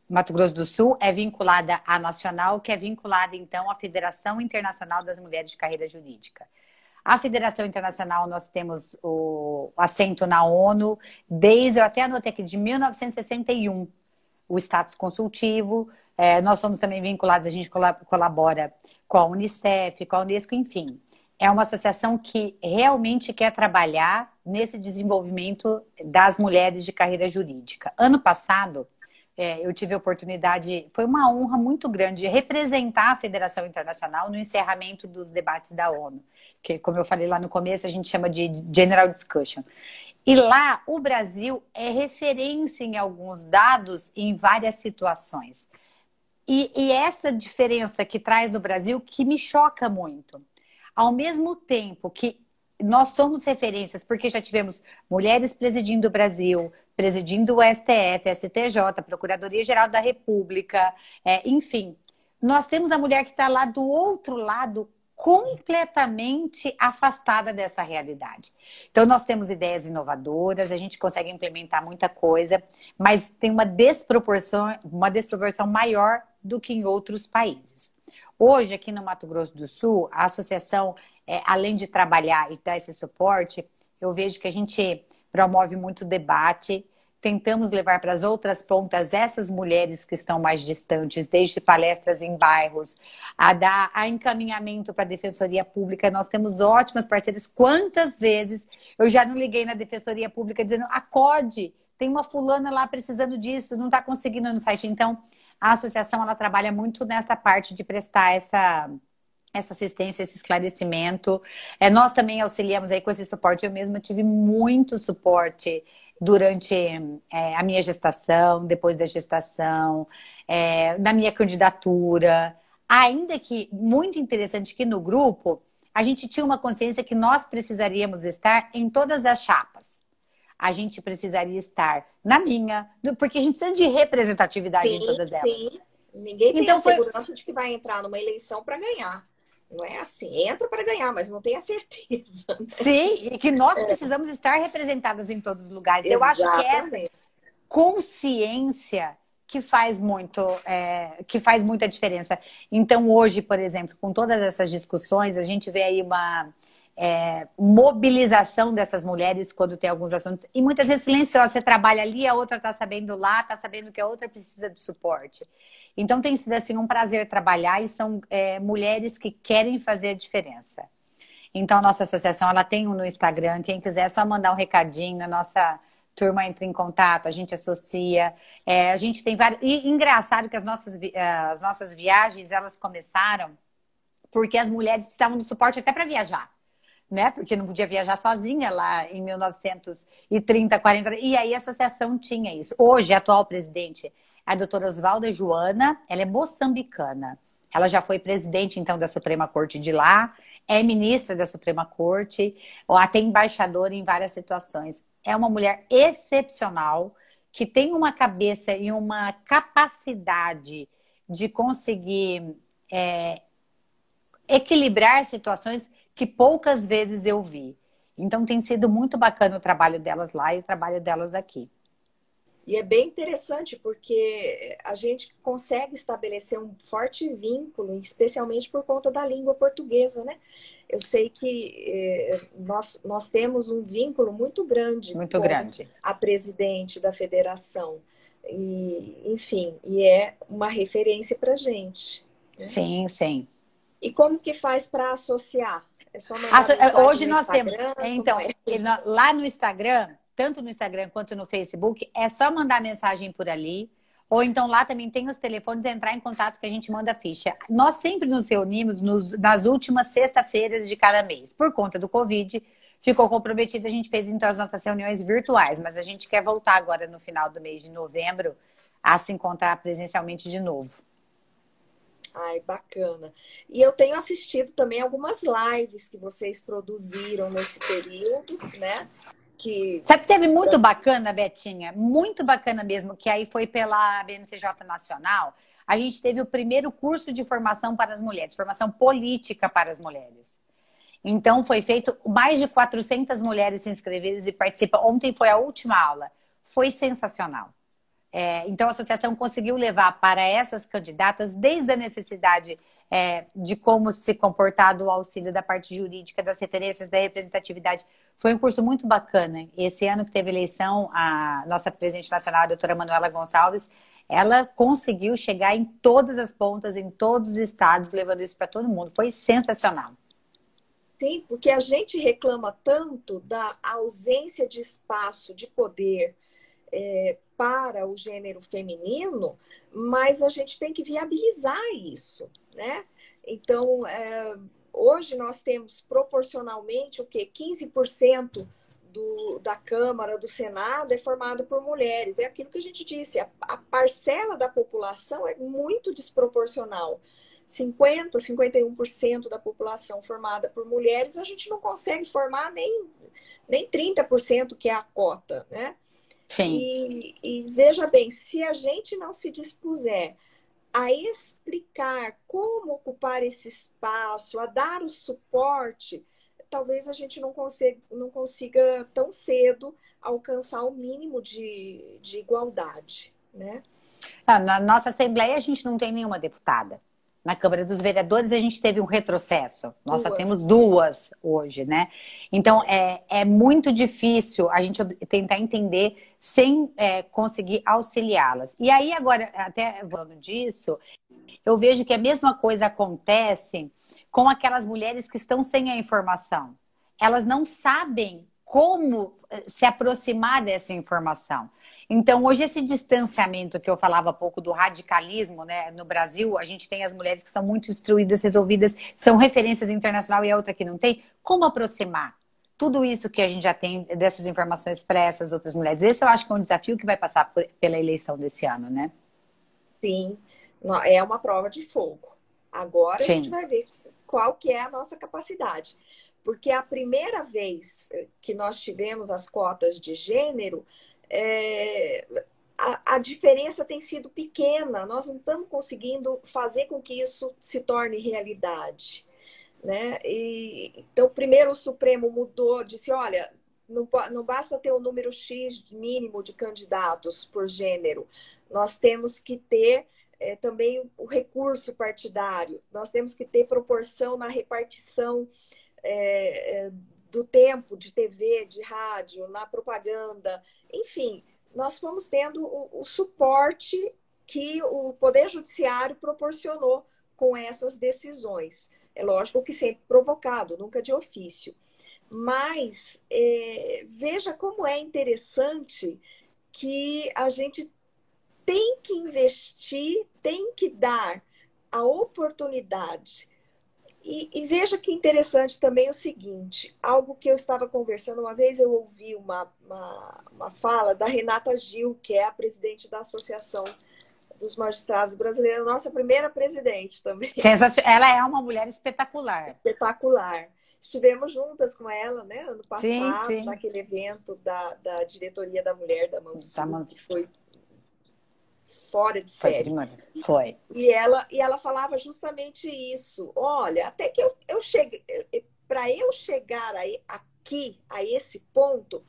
Mato Grosso do Sul é vinculada à Nacional, que é vinculada, então, à Federação Internacional das Mulheres de Carreira Jurídica. A Federação Internacional, nós temos o assento na ONU, eu até anotei aqui, de 1961, o status consultivo. Nós somos também vinculados, a gente colabora com a Unicef, com a Unesco, enfim. É uma associação que realmente quer trabalhar nesse desenvolvimento das mulheres de carreira jurídica. Ano passado, eu tive a oportunidade, foi uma honra muito grande de representar a Federação Internacional no encerramento dos debates da ONU, que, como eu falei lá no começo, a gente chama de General Discussion. E lá, o Brasil é referência em alguns dados e em várias situações. E essa diferença que traz do Brasil que me choca muito. Ao mesmo tempo que nós somos referências, porque já tivemos mulheres presidindo o Brasil, presidindo o STF, STJ, Procuradoria-Geral da República, enfim. Nós temos a mulher que está lá do outro lado, completamente afastada dessa realidade. Então, nós temos ideias inovadoras, a gente consegue implementar muita coisa, mas tem uma desproporção maior do que em outros países. Hoje, aqui no Mato Grosso do Sul, a associação, além de trabalhar e dar esse suporte, eu vejo que a gente promove muito debate, tentamos levar para as outras pontas essas mulheres que estão mais distantes, desde palestras em bairros, a dar encaminhamento para a Defensoria Pública. Nós temos ótimas parceiras. Quantas vezes eu já não liguei na Defensoria Pública dizendo: acode, tem uma fulana lá precisando disso, não está conseguindo no site. Então, a associação ela trabalha muito nessa parte de prestar essa assistência, esse esclarecimento. Nós também auxiliamos aí com esse suporte. Eu mesma tive muito suporte durante a minha gestação, depois da gestação, na minha candidatura. Ainda que, muito interessante que no grupo, a gente tinha uma consciência que nós precisaríamos estar em todas as chapas. A gente precisaria estar na minha, porque a gente precisa de representatividade em todas elas. Sim, ninguém tem a segurança de que vai entrar numa eleição para ganhar. Não é assim, entra para ganhar, mas não tem a certeza. Né? Sim, e que nós precisamos estar representadas em todos os lugares. Exatamente. Eu acho que essa consciência que faz muita diferença. Então, hoje, por exemplo, com todas essas discussões, a gente vê aí uma mobilização dessas mulheres quando tem alguns assuntos, e muitas vezes silenciosa. Você trabalha ali, a outra está sabendo lá, está sabendo que a outra precisa de suporte. Então tem sido assim um prazer trabalhar, e são mulheres que querem fazer a diferença. Então a nossa associação ela tem no Instagram, quem quiser é só mandar um recadinho, a nossa turma entra em contato, a gente associa, a gente tem vários. E engraçado que as nossas viagens elas começaram porque as mulheres precisavam do suporte até para viajar. Né? Porque não podia viajar sozinha lá em 1930, 40. E aí a associação tinha isso. Hoje, a atual presidente é a doutora Osvalda Joana, ela é moçambicana. Ela já foi presidente, então, da Suprema Corte de lá, é ministra da Suprema Corte, até embaixadora em várias situações. É uma mulher excepcional, que tem uma cabeça e uma capacidade de conseguir equilibrar situações que poucas vezes eu vi. Então tem sido muito bacana o trabalho delas lá e o trabalho delas aqui. E é bem interessante porque a gente consegue estabelecer um forte vínculo, especialmente por conta da língua portuguesa, né? Eu sei que nós temos um vínculo muito grande com a presidente da federação. E, enfim, e é uma referência para a gente. Né? Sim, sim. E como que faz para associar? É só hoje nós temos. Então, lá no Instagram, tanto no Instagram quanto no Facebook, é só mandar mensagem por ali. Ou então lá também tem os telefones, entrar em contato que a gente manda ficha. Nós sempre nos reunimos nas últimas sexta-feiras de cada mês. Por conta do Covid, ficou comprometido, a gente fez então as nossas reuniões virtuais. Mas a gente quer voltar agora no final do mês de novembro a se encontrar presencialmente de novo. Ai, bacana. E eu tenho assistido também algumas lives que vocês produziram nesse período, né? Sabe que teve muito bacana, Betinha? Muito bacana mesmo, que aí foi pela BMCJ Nacional. A gente teve o primeiro curso de formação para as mulheres, formação política para as mulheres. Então, foi feito, mais de 400 mulheres se inscreveram e participam. Ontem foi a última aula. Foi sensacional. Então, a associação conseguiu levar para essas candidatas, desde a necessidade de como se comportar, do auxílio da parte jurídica, das referências, da representatividade. Foi um curso muito bacana. Esse ano que teve eleição, a nossa presidente nacional, a doutora Manuela Gonçalves, ela conseguiu chegar em todas as pontas, em todos os estados, levando isso para todo mundo. Foi sensacional. Sim, porque a gente reclama tanto da ausência de espaço, de poder, para o gênero feminino, mas a gente tem que viabilizar isso, né? Então, hoje nós temos proporcionalmente o quê? 15% da Câmara, do Senado, é formado por mulheres. É aquilo que a gente disse, a parcela da população é muito desproporcional. 51% da população formada por mulheres, a gente não consegue formar nem 30%, que é a cota, né? Sim. E veja bem, se a gente não se dispuser a explicar como ocupar esse espaço, a dar o suporte, talvez a gente não consiga tão cedo alcançar o mínimo de igualdade, né? Na nossa Assembleia, a gente não tem nenhuma deputada. Na Câmara dos Vereadores, a gente teve um retrocesso. Nós só temos 2 hoje, né? Então, é muito difícil a gente tentar entender sem conseguir auxiliá-las. E aí, agora, até falando disso, eu vejo que a mesma coisa acontece com aquelas mulheres que estão sem a informação. Elas não sabem como se aproximar dessa informação. Então, hoje, esse distanciamento que eu falava há pouco do radicalismo, né? No Brasil, a gente tem as mulheres que são muito instruídas, resolvidas, são referências internacionais e a outra que não tem. Como aproximar tudo isso que a gente já tem dessas informações para essas outras mulheres? Esse eu acho que é um desafio que vai passar pela eleição desse ano, né? Sim, é uma prova de fogo. Agora Sim. A gente vai ver qual que é a nossa capacidade. Porque a primeira vez que nós tivemos as cotas de gênero, a diferença tem sido pequena. Nós não estamos conseguindo fazer com que isso se torne realidade, né? Então, primeiro o Supremo mudou, disse, olha, não basta ter um número X mínimo de candidatos por gênero, nós temos que ter também o recurso partidário, nós temos que ter proporção na repartição do tempo de TV, de rádio, na propaganda, enfim, nós fomos tendo o suporte que o Poder Judiciário proporcionou com essas decisões. É lógico que sempre provocado, nunca de ofício. Mas veja como é interessante que a gente tem que investir, tem que dar a oportunidade. E veja que interessante também o seguinte, algo que eu estava conversando, uma vez eu ouvi uma fala da Renata Gil, que é a presidente da Associação dos Magistrados Brasileiros, nossa primeira presidente também. Ela é uma mulher espetacular. Espetacular. Estivemos juntas com ela, né, ano passado, sim. naquele evento da Diretoria da Mulher da Mansur, que foi fora de série. Foi. E ela falava justamente isso. Olha, até que eu cheguei, para eu chegar aqui, a esse ponto,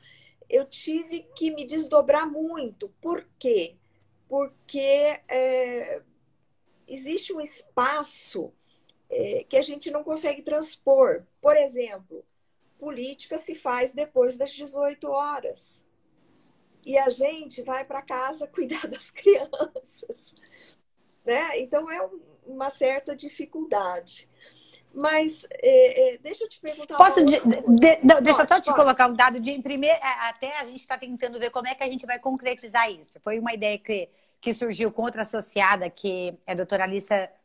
eu tive que me desdobrar muito. Por quê? Porque existe um espaço que a gente não consegue transpor. Por exemplo, política se faz depois das 18 horas. E a gente vai para casa cuidar das crianças, né? Então é uma certa dificuldade. Mas deixa eu te perguntar. Deixa eu só te colocar um dado de primeiro. Até a gente está tentando ver como é que a gente vai concretizar isso. Foi uma ideia que surgiu com outra associada, que é a doutora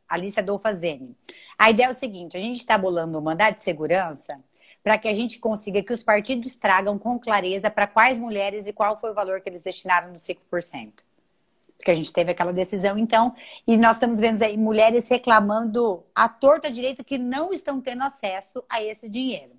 Alicia Dolfazeni. A ideia é o seguinte: a gente está bolando um mandato de segurança para que a gente consiga que os partidos tragam com clareza para quais mulheres e qual foi o valor que eles destinaram nos 5%. Porque a gente teve aquela decisão, então, e nós estamos vendo aí mulheres reclamando à torta direita que não estão tendo acesso a esse dinheiro.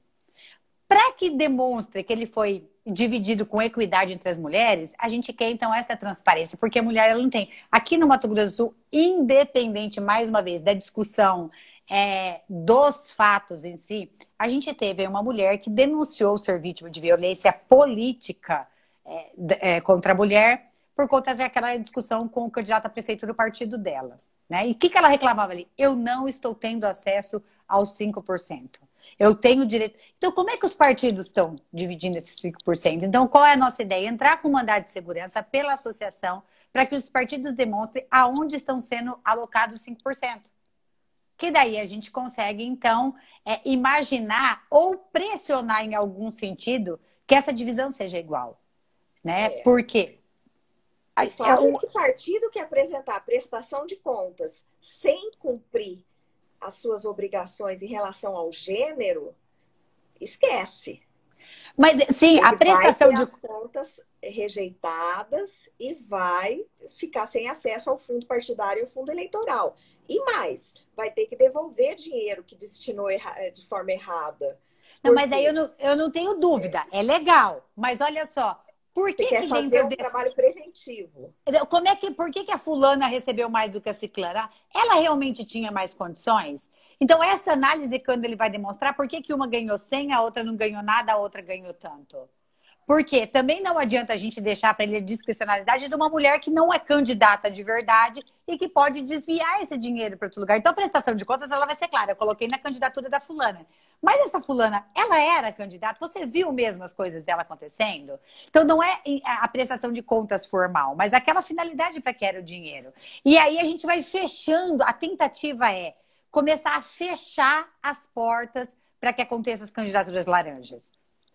Para que demonstre que ele foi dividido com equidade entre as mulheres, a gente quer, então, essa transparência, porque a mulher ela não tem. Aqui no Mato Grosso do Sul, independente, mais uma vez, da discussão dos fatos em si, a gente teve uma mulher que denunciou ser vítima de violência política contra a mulher por conta daquela discussão com o candidato a prefeito do partido dela, né? E o que ela reclamava ali? Eu não estou tendo acesso aos 5%. Eu tenho direito... Então, como é que os partidos estão dividindo esses 5%? Então, qual é a nossa ideia? Entrar com mandado de segurança pela associação para que os partidos demonstrem aonde estão sendo alocados os 5%. Que daí a gente consegue, então, imaginar ou pressionar em algum sentido que essa divisão seja igual, né? Por quê? O fato é que partido que apresentar prestação de contas sem cumprir as suas obrigações em relação ao gênero, esquece. Mas sim, a prestação de as contas rejeitadas e vai ficar sem acesso ao fundo partidário e ao fundo eleitoral. E mais, vai ter que devolver dinheiro que destinou de forma errada. Não, mas aí eu não tenho dúvida, é legal. Mas olha só, por que quer fazer um trabalho preventivo? Por que a fulana recebeu mais do que a ciclana? Ela realmente tinha mais condições? Então, essa análise, quando ele vai demonstrar por que uma ganhou 100, a outra não ganhou nada, a outra ganhou tanto. Porque também não adianta a gente deixar para ele a discricionalidade de uma mulher que não é candidata de verdade e que pode desviar esse dinheiro para outro lugar. Então, a prestação de contas ela vai ser clara. Eu coloquei na candidatura da fulana. Mas essa fulana, ela era candidata? Você viu mesmo as coisas dela acontecendo? Então, não é a prestação de contas formal, mas aquela finalidade para que era o dinheiro. E aí a gente vai fechando. A tentativa é começar a fechar as portas para que aconteçam as candidaturas laranjas.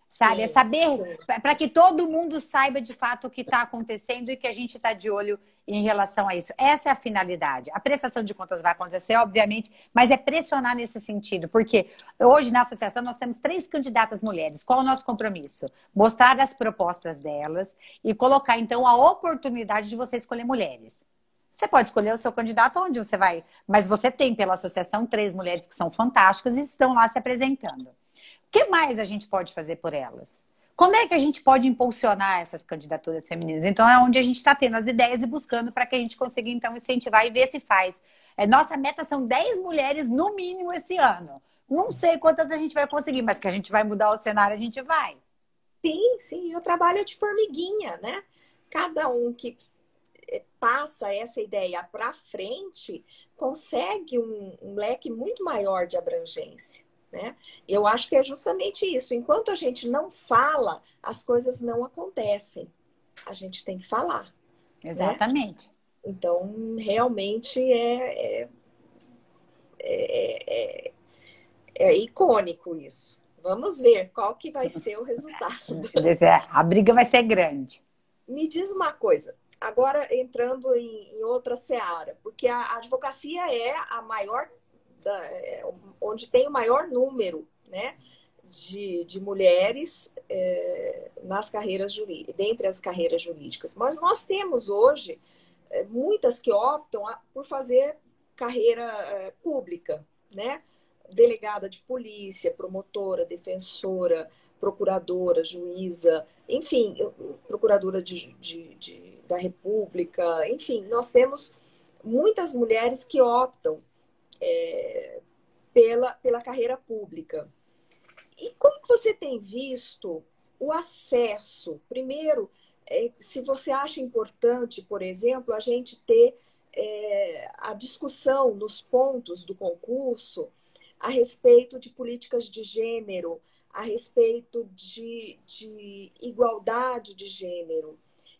Sabe? Sim, é saber, para que todo mundo saiba de fato o que está acontecendo e que a gente está de olho em relação a isso. Essa é a finalidade. A prestação de contas vai acontecer, obviamente, mas é pressionar nesse sentido. Porque hoje na associação nós temos 3 candidatas mulheres. Qual é o nosso compromisso? Mostrar as propostas delas e colocar, então, a oportunidade de você escolher mulheres. Você pode escolher o seu candidato onde você vai, mas você tem pela associação 3 mulheres que são fantásticas e estão lá se apresentando. O que mais a gente pode fazer por elas? Como é que a gente pode impulsionar essas candidaturas femininas? Então, é onde a gente está tendo as ideias e buscando para que a gente consiga, então, incentivar e ver se faz. Nossa meta são 10 mulheres, no mínimo, esse ano. Não sei quantas a gente vai conseguir, mas que a gente vai mudar o cenário, a gente vai. Sim, sim. O trabalho é de formiguinha, né? Cada um que passa essa ideia para frente consegue um leque muito maior de abrangência. Né? Eu acho que é justamente isso. Enquanto a gente não fala, as coisas não acontecem. A gente tem que falar. Exatamente. Né? Então, realmente é icônico isso. Vamos ver qual que vai ser o resultado. A briga vai ser grande. Me diz uma coisa. Agora, entrando em outra seara, porque a advocacia é a maior onde tem o maior número, né, de mulheres nas carreiras jurídicas, dentre as carreiras jurídicas. Mas nós temos hoje muitas que optam por fazer carreira pública, né? Delegada de polícia, promotora, defensora, procuradora, juíza, enfim, procuradora da República, enfim, nós temos muitas mulheres que optam pela carreira pública. E como que você tem visto o acesso? Primeiro, se você acha importante, por exemplo, a gente ter a discussão nos pontos do concurso a respeito de políticas de gênero, a respeito de igualdade de gênero.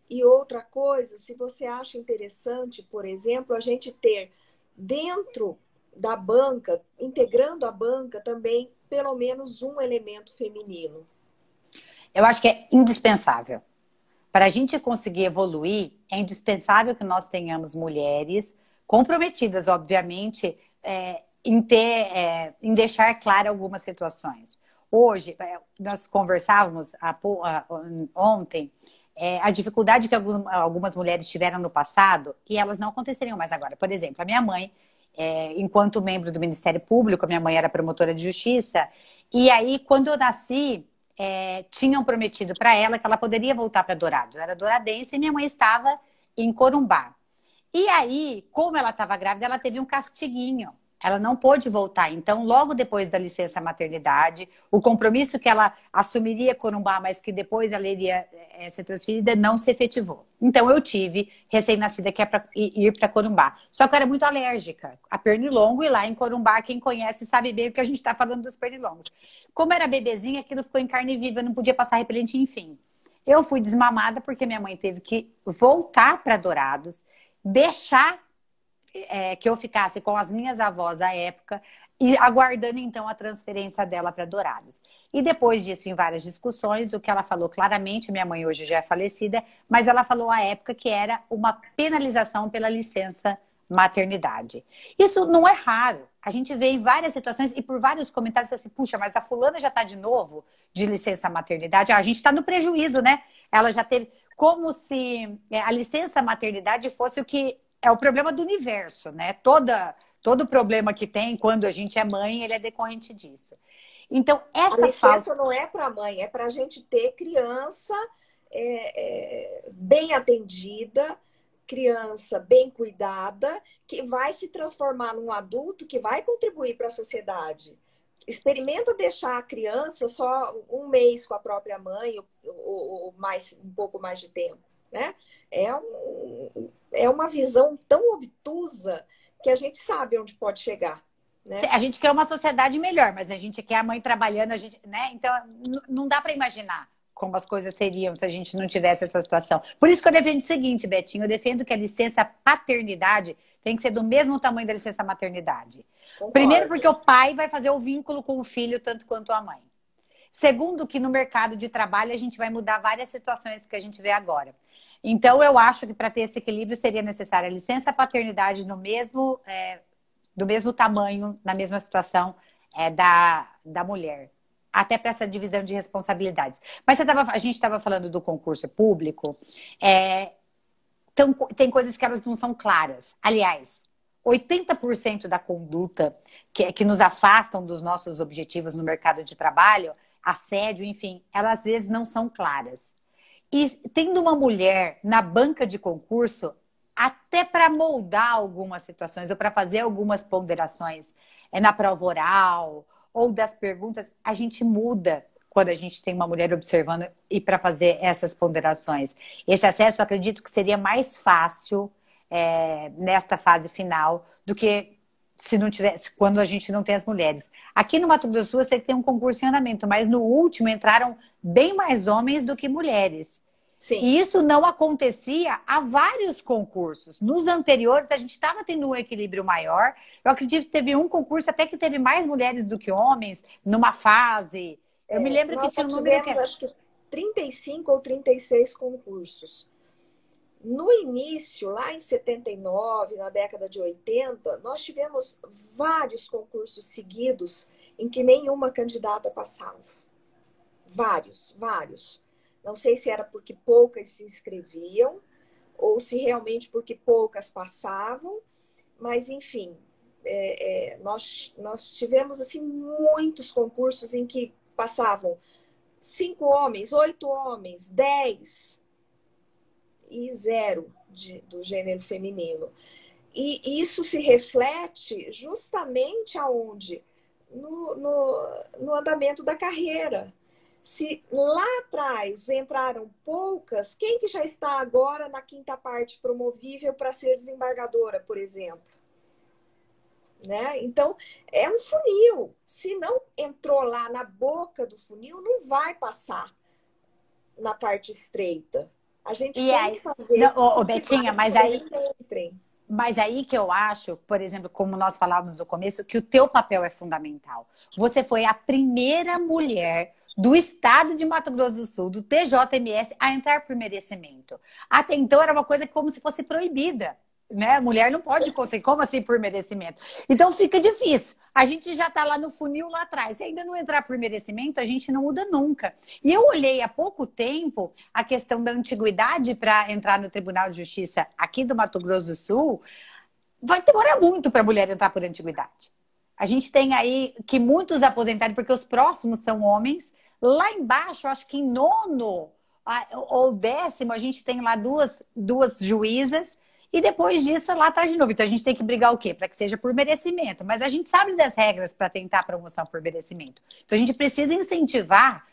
E outra coisa, se você acha interessante, por exemplo, a gente ter dentro da banca, integrando a banca também, pelo menos um elemento feminino. Eu acho que é indispensável. Para a gente conseguir evoluir, é indispensável que nós tenhamos mulheres comprometidas, obviamente, em deixar claras algumas situações. Hoje, nós conversávamos ontem, a dificuldade que algumas mulheres tiveram no passado e elas não aconteceriam mais agora. Por exemplo, a minha mãe, enquanto membro do Ministério Público, minha mãe era promotora de justiça, e aí, quando eu nasci, tinham prometido para ela que ela poderia voltar para Dourados. Ela era douradense e minha mãe estava em Corumbá. E aí, como ela estava grávida, ela teve um castiguinho. Ela não pôde voltar. Então, logo depois da licença maternidade, o compromisso que ela assumiria Corumbá, mas que depois ela iria ser transferida, não se efetivou. Então, eu tive recém-nascida que ir para Corumbá. Só que eu era muito alérgica a pernilongo e lá em Corumbá, quem conhece sabe bem o que a gente está falando dos pernilongos. Como era bebezinha, aquilo ficou em carne viva, não podia passar repelente, enfim. Eu fui desmamada porque minha mãe teve que voltar para Dourados, deixar que eu ficasse com as minhas avós à época e aguardando, então, a transferência dela para Dourados. E depois disso, em várias discussões, o que ela falou claramente, minha mãe hoje já é falecida, mas ela falou à época que era uma penalização pela licença maternidade. Isso não é raro. A gente vê em várias situações e por vários comentários assim, puxa, mas a fulana já está de novo de licença maternidade. A gente está no prejuízo, né? Ela já teve... Como se a licença maternidade fosse o que é o problema do universo, né? Todo problema que tem quando a gente é mãe, ele é decorrente disso. Então, essa a licença não é para a mãe, é para a gente ter criança bem atendida, criança bem cuidada, que vai se transformar num adulto que vai contribuir para a sociedade. Experimenta deixar a criança só um mês com a própria mãe, ou mais, um pouco mais de tempo, né? É uma visão tão obtusa que a gente sabe onde pode chegar. Né? A gente quer uma sociedade melhor, mas a gente quer a mãe trabalhando, a gente, né? Então, não dá para imaginar como as coisas seriam se a gente não tivesse essa situação. Por isso que eu defendo o seguinte, Betinho, eu defendo que a licença paternidade tem que ser do mesmo tamanho da licença maternidade. Concordo. Primeiro, porque o pai vai fazer o vínculo com o filho tanto quanto a mãe. Segundo, que no mercado de trabalho a gente vai mudar várias situações que a gente vê agora. Então, eu acho que para ter esse equilíbrio seria necessária a licença paternidade no mesmo, do mesmo tamanho, na mesma situação da mulher. Até para essa divisão de responsabilidades. Mas a gente estava falando do concurso público. Então, tem coisas que elas não são claras. Aliás, 80% da conduta que nos afastam dos nossos objetivos no mercado de trabalho, assédio, enfim, elas às vezes não são claras. E tendo uma mulher na banca de concurso, até para moldar algumas situações ou para fazer algumas ponderações na prova oral ou das perguntas, a gente muda quando a gente tem uma mulher observando e para fazer essas ponderações. Esse acesso, eu acredito que seria mais fácil nesta fase final do que se não tivesse, quando a gente não tem as mulheres. Aqui no Mato Grosso do Sul, eu sei que tem um concurso em andamento, mas no último entraram bem mais homens do que mulheres. Sim. E isso não acontecia há vários concursos. Nos anteriores, a gente estava tendo um equilíbrio maior. Eu acredito que teve um concurso até que teve mais mulheres do que homens, numa fase. Eu me lembro que tinha um número acho que 35 ou 36 concursos. No início, lá em 79, na década de 80, nós tivemos vários concursos seguidos em que nenhuma candidata passava. Vários. Não sei se era porque poucas se inscreviam ou se realmente porque poucas passavam, mas enfim, nós tivemos assim muitos concursos em que passavam 5 homens, 8 homens, 10 e 0 do gênero feminino. E isso se reflete justamente aonde? No andamento da carreira. Se lá atrás entraram poucas, quem que já está agora na quinta parte promovível para ser desembargadora, por exemplo? Né? Então, é um funil. Se não entrou lá na boca do funil, não vai passar na parte estreita. A gente tem que fazer... Betinha, mas aí que eu acho, por exemplo, como nós falávamos no começo, que o teu papel é fundamental. Você foi a primeira mulher do estado de Mato Grosso do Sul, do TJMS, a entrar por merecimento. Até então era uma coisa como se fosse proibida, né? A mulher não pode conseguir, como assim por merecimento? Então fica difícil. A gente já está lá no funil lá atrás. Se ainda não entrar por merecimento, a gente não muda nunca. E eu olhei há pouco tempo a questão da antiguidade para entrar no Tribunal de Justiça aqui do Mato Grosso do Sul. Vai demorar muito para a mulher entrar por antiguidade. A gente tem aí que muitos aposentaram, porque os próximos são homens. Lá embaixo, acho que em 9º ou 10º, a gente tem lá duas juízas. E depois disso, lá atrás de novo. Então, a gente tem que brigar o quê? Para que seja por merecimento. Mas a gente sabe das regras para tentar a promoção por merecimento. Então, a gente precisa incentivar,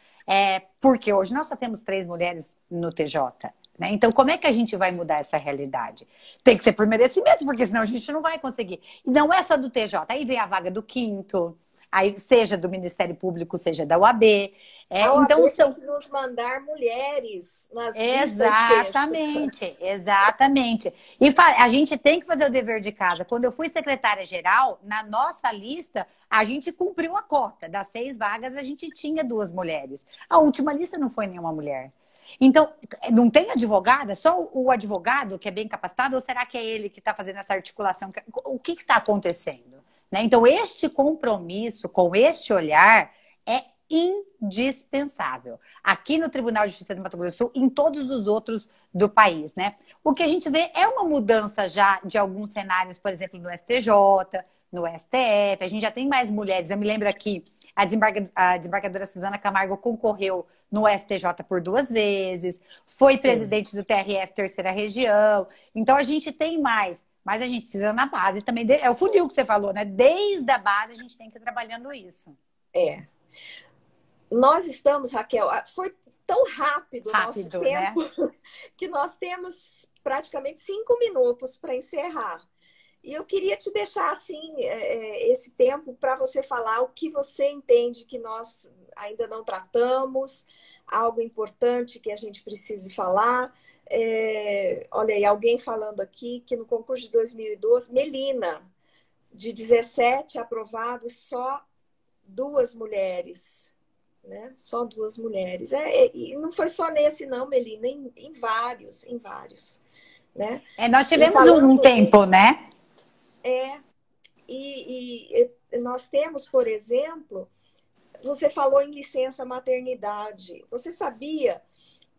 porque hoje nós só temos 3 mulheres no TJ. Né? Então, como é que a gente vai mudar essa realidade? Tem que ser por merecimento, porque senão a gente não vai conseguir. E não é só do TJ. Aí vem a vaga do 5º, aí seja do Ministério Público, seja da UAB. A Então OAB tem são que nos mandar mulheres nas exatamente, listas. exatamente. E a gente tem que fazer o dever de casa. Quando eu fui secretária-geral, na nossa lista, a gente cumpriu a cota. Das 6 vagas, a gente tinha 2 mulheres. A última lista não foi nenhuma mulher. Então, não tem advogada? Só o advogado que é bem capacitado? Ou será que é ele que está fazendo essa articulação? O que está acontecendo? Né? Então, este compromisso com este olhar é indispensável. Aqui no Tribunal de Justiça do Mato Grosso do Sul, em todos os outros do país, né? O que a gente vê é uma mudança já de alguns cenários, por exemplo, no STJ, no STF, a gente já tem mais mulheres. Eu me lembro aqui, a desembargadora Suzana Camargo concorreu no STJ por 2 vezes, foi presidente do TRF Terceira Região. Então a gente tem mais, mas a gente precisa na base também. É o funil que você falou, né? Desde a base a gente tem que ir trabalhando isso. É. Nós estamos, Raquel, foi tão rápido o nosso tempo, né? Que nós temos praticamente 5 minutos para encerrar. E eu queria te deixar assim esse tempo para você falar o que você entende que nós ainda não tratamos, algo importante que a gente precise falar. Olha aí, alguém falando aqui que no concurso de 2012, Melina, de 17 aprovados, só 2 mulheres. Né? Só 2 mulheres. E não foi só nesse, não, Melina, em vários. Né? Nós tivemos um tempo, né? E nós temos, por exemplo, você falou em licença maternidade. Você sabia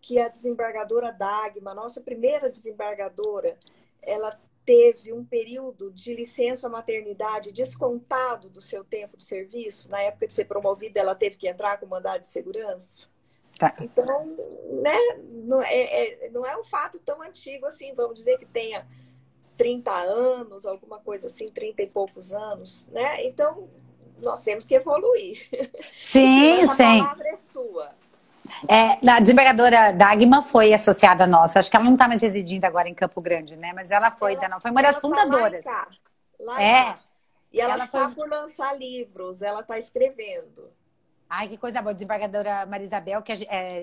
que a desembargadora Dagma, nossa primeira desembargadora, ela teve um período de licença maternidade descontado do seu tempo de serviço? Na época de ser promovida, ela teve que entrar com mandado de segurança. Tá. Então, né, não é um fato tão antigo assim, vamos dizer que tenha 30 anos, alguma coisa assim, 30 e poucos anos, né? Então, nós temos que evoluir. Sim, mas a palavra é sua. A desembargadora Dagma foi associada nossa. Acho que ela não está mais residindo agora em Campo Grande, né? Mas ela foi uma das fundadoras. Tá lá em cá. E ela está por lançar livros, ela está escrevendo. Ai, que coisa boa. A desembargadora Maria Isabel, que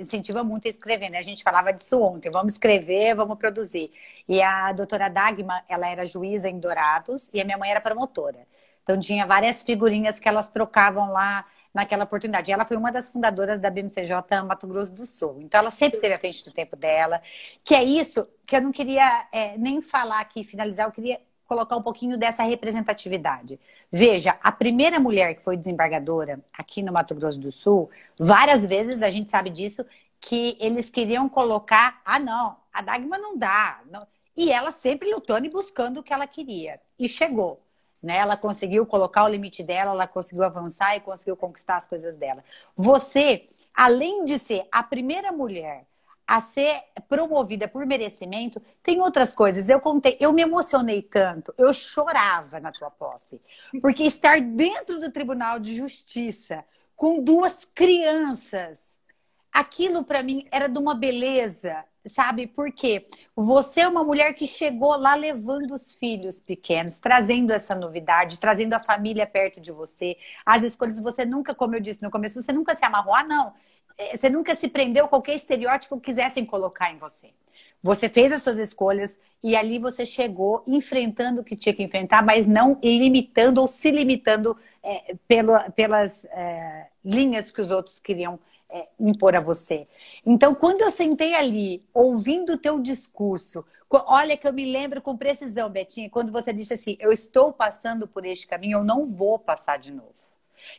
incentiva muito a escrever, né? A gente falava disso ontem. Vamos escrever, vamos produzir. E a doutora Dagma, ela era juíza em Dourados e a minha mãe era promotora. Então, tinha várias figurinhas que elas trocavam lá naquela oportunidade. E ela foi uma das fundadoras da BMCJ Mato Grosso do Sul. Então, ela sempre esteve à frente do tempo dela. Que é isso que eu não queria nem falar aqui, finalizar. Eu queria colocar um pouquinho dessa representatividade. Veja, a primeira mulher que foi desembargadora aqui no Mato Grosso do Sul, várias vezes, a gente sabe disso, que eles queriam colocar, não, a Dagma não dá. Não. E ela sempre lutando e buscando o que ela queria. E chegou. Né? Ela conseguiu colocar o limite dela, ela conseguiu avançar e conseguiu conquistar as coisas dela. Você, além de ser a primeira mulher a ser promovida por merecimento, tem outras coisas. Eu me emocionei tanto, eu chorava na tua posse. Porque estar dentro do Tribunal de Justiça com 2 crianças, aquilo para mim era de uma beleza, sabe? Porque você é uma mulher que chegou lá levando os filhos pequenos, trazendo essa novidade, trazendo a família perto de você. As escolhas, você nunca, como eu disse no começo, você nunca se amarrou. Não. Você nunca se prendeu a qualquer estereótipo que quisessem colocar em você. Você fez as suas escolhas e ali você chegou enfrentando o que tinha que enfrentar, mas não limitando ou se limitando pelas linhas que os outros queriam impor a você. Então, quando eu sentei ali, ouvindo o teu discurso, olha que eu me lembro com precisão, Betinha, quando você disse assim, eu estou passando por este caminho, eu não vou passar de novo.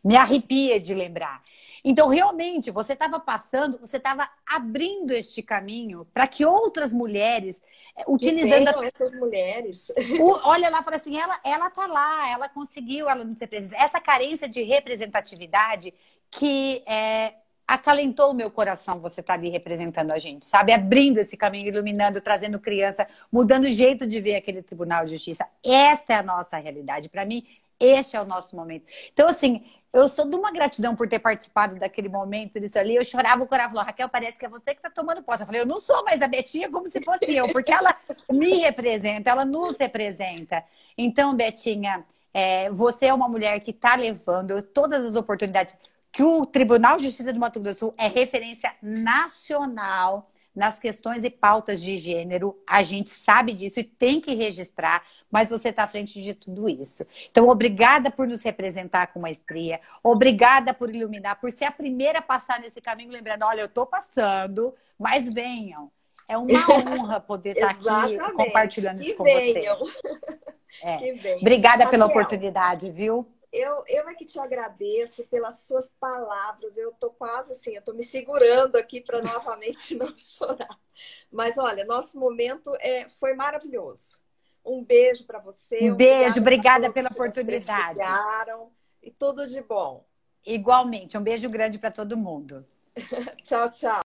Me arrepia de lembrar. Então, realmente, você estava passando, você estava abrindo este caminho para que outras mulheres, utilizando... essas mulheres. Olha lá, fala assim, ela tá lá, ela conseguiu, ela não ser presidente. Essa carência de representatividade que acalentou o meu coração, você tá ali representando a gente, sabe? Abrindo esse caminho, iluminando, trazendo criança, mudando o jeito de ver aquele Tribunal de Justiça. Esta é a nossa realidade. Para mim, este é o nosso momento. Então, assim, eu sou de uma gratidão por ter participado daquele momento, disso ali. Eu chorava, o coração falou, Raquel, parece que é você que está tomando posse. Eu falei, eu não sou mais a Betinha como se fosse eu, porque ela me representa, ela nos representa. Então, Betinha, você é uma mulher que está levando todas as oportunidades. que o Tribunal de Justiça do Mato Grosso do Sul é referência nacional nas questões e pautas de gênero. A gente sabe disso e tem que registrar, mas você está à frente de tudo isso. Então, obrigada por nos representar com maestria, obrigada por iluminar, por ser a primeira a passar nesse caminho, lembrando, olha, eu estou passando, mas venham. É uma honra poder estar aqui compartilhando isso com vocês. Que venham. Obrigada pela oportunidade, viu? Eu é que te agradeço pelas suas palavras. Eu tô quase assim, eu tô me segurando aqui para novamente não chorar. Mas olha, nosso momento foi maravilhoso. Um beijo para você. Um beijo, obrigada pela oportunidade. E tudo de bom. Igualmente, um beijo grande para todo mundo. Tchau, tchau.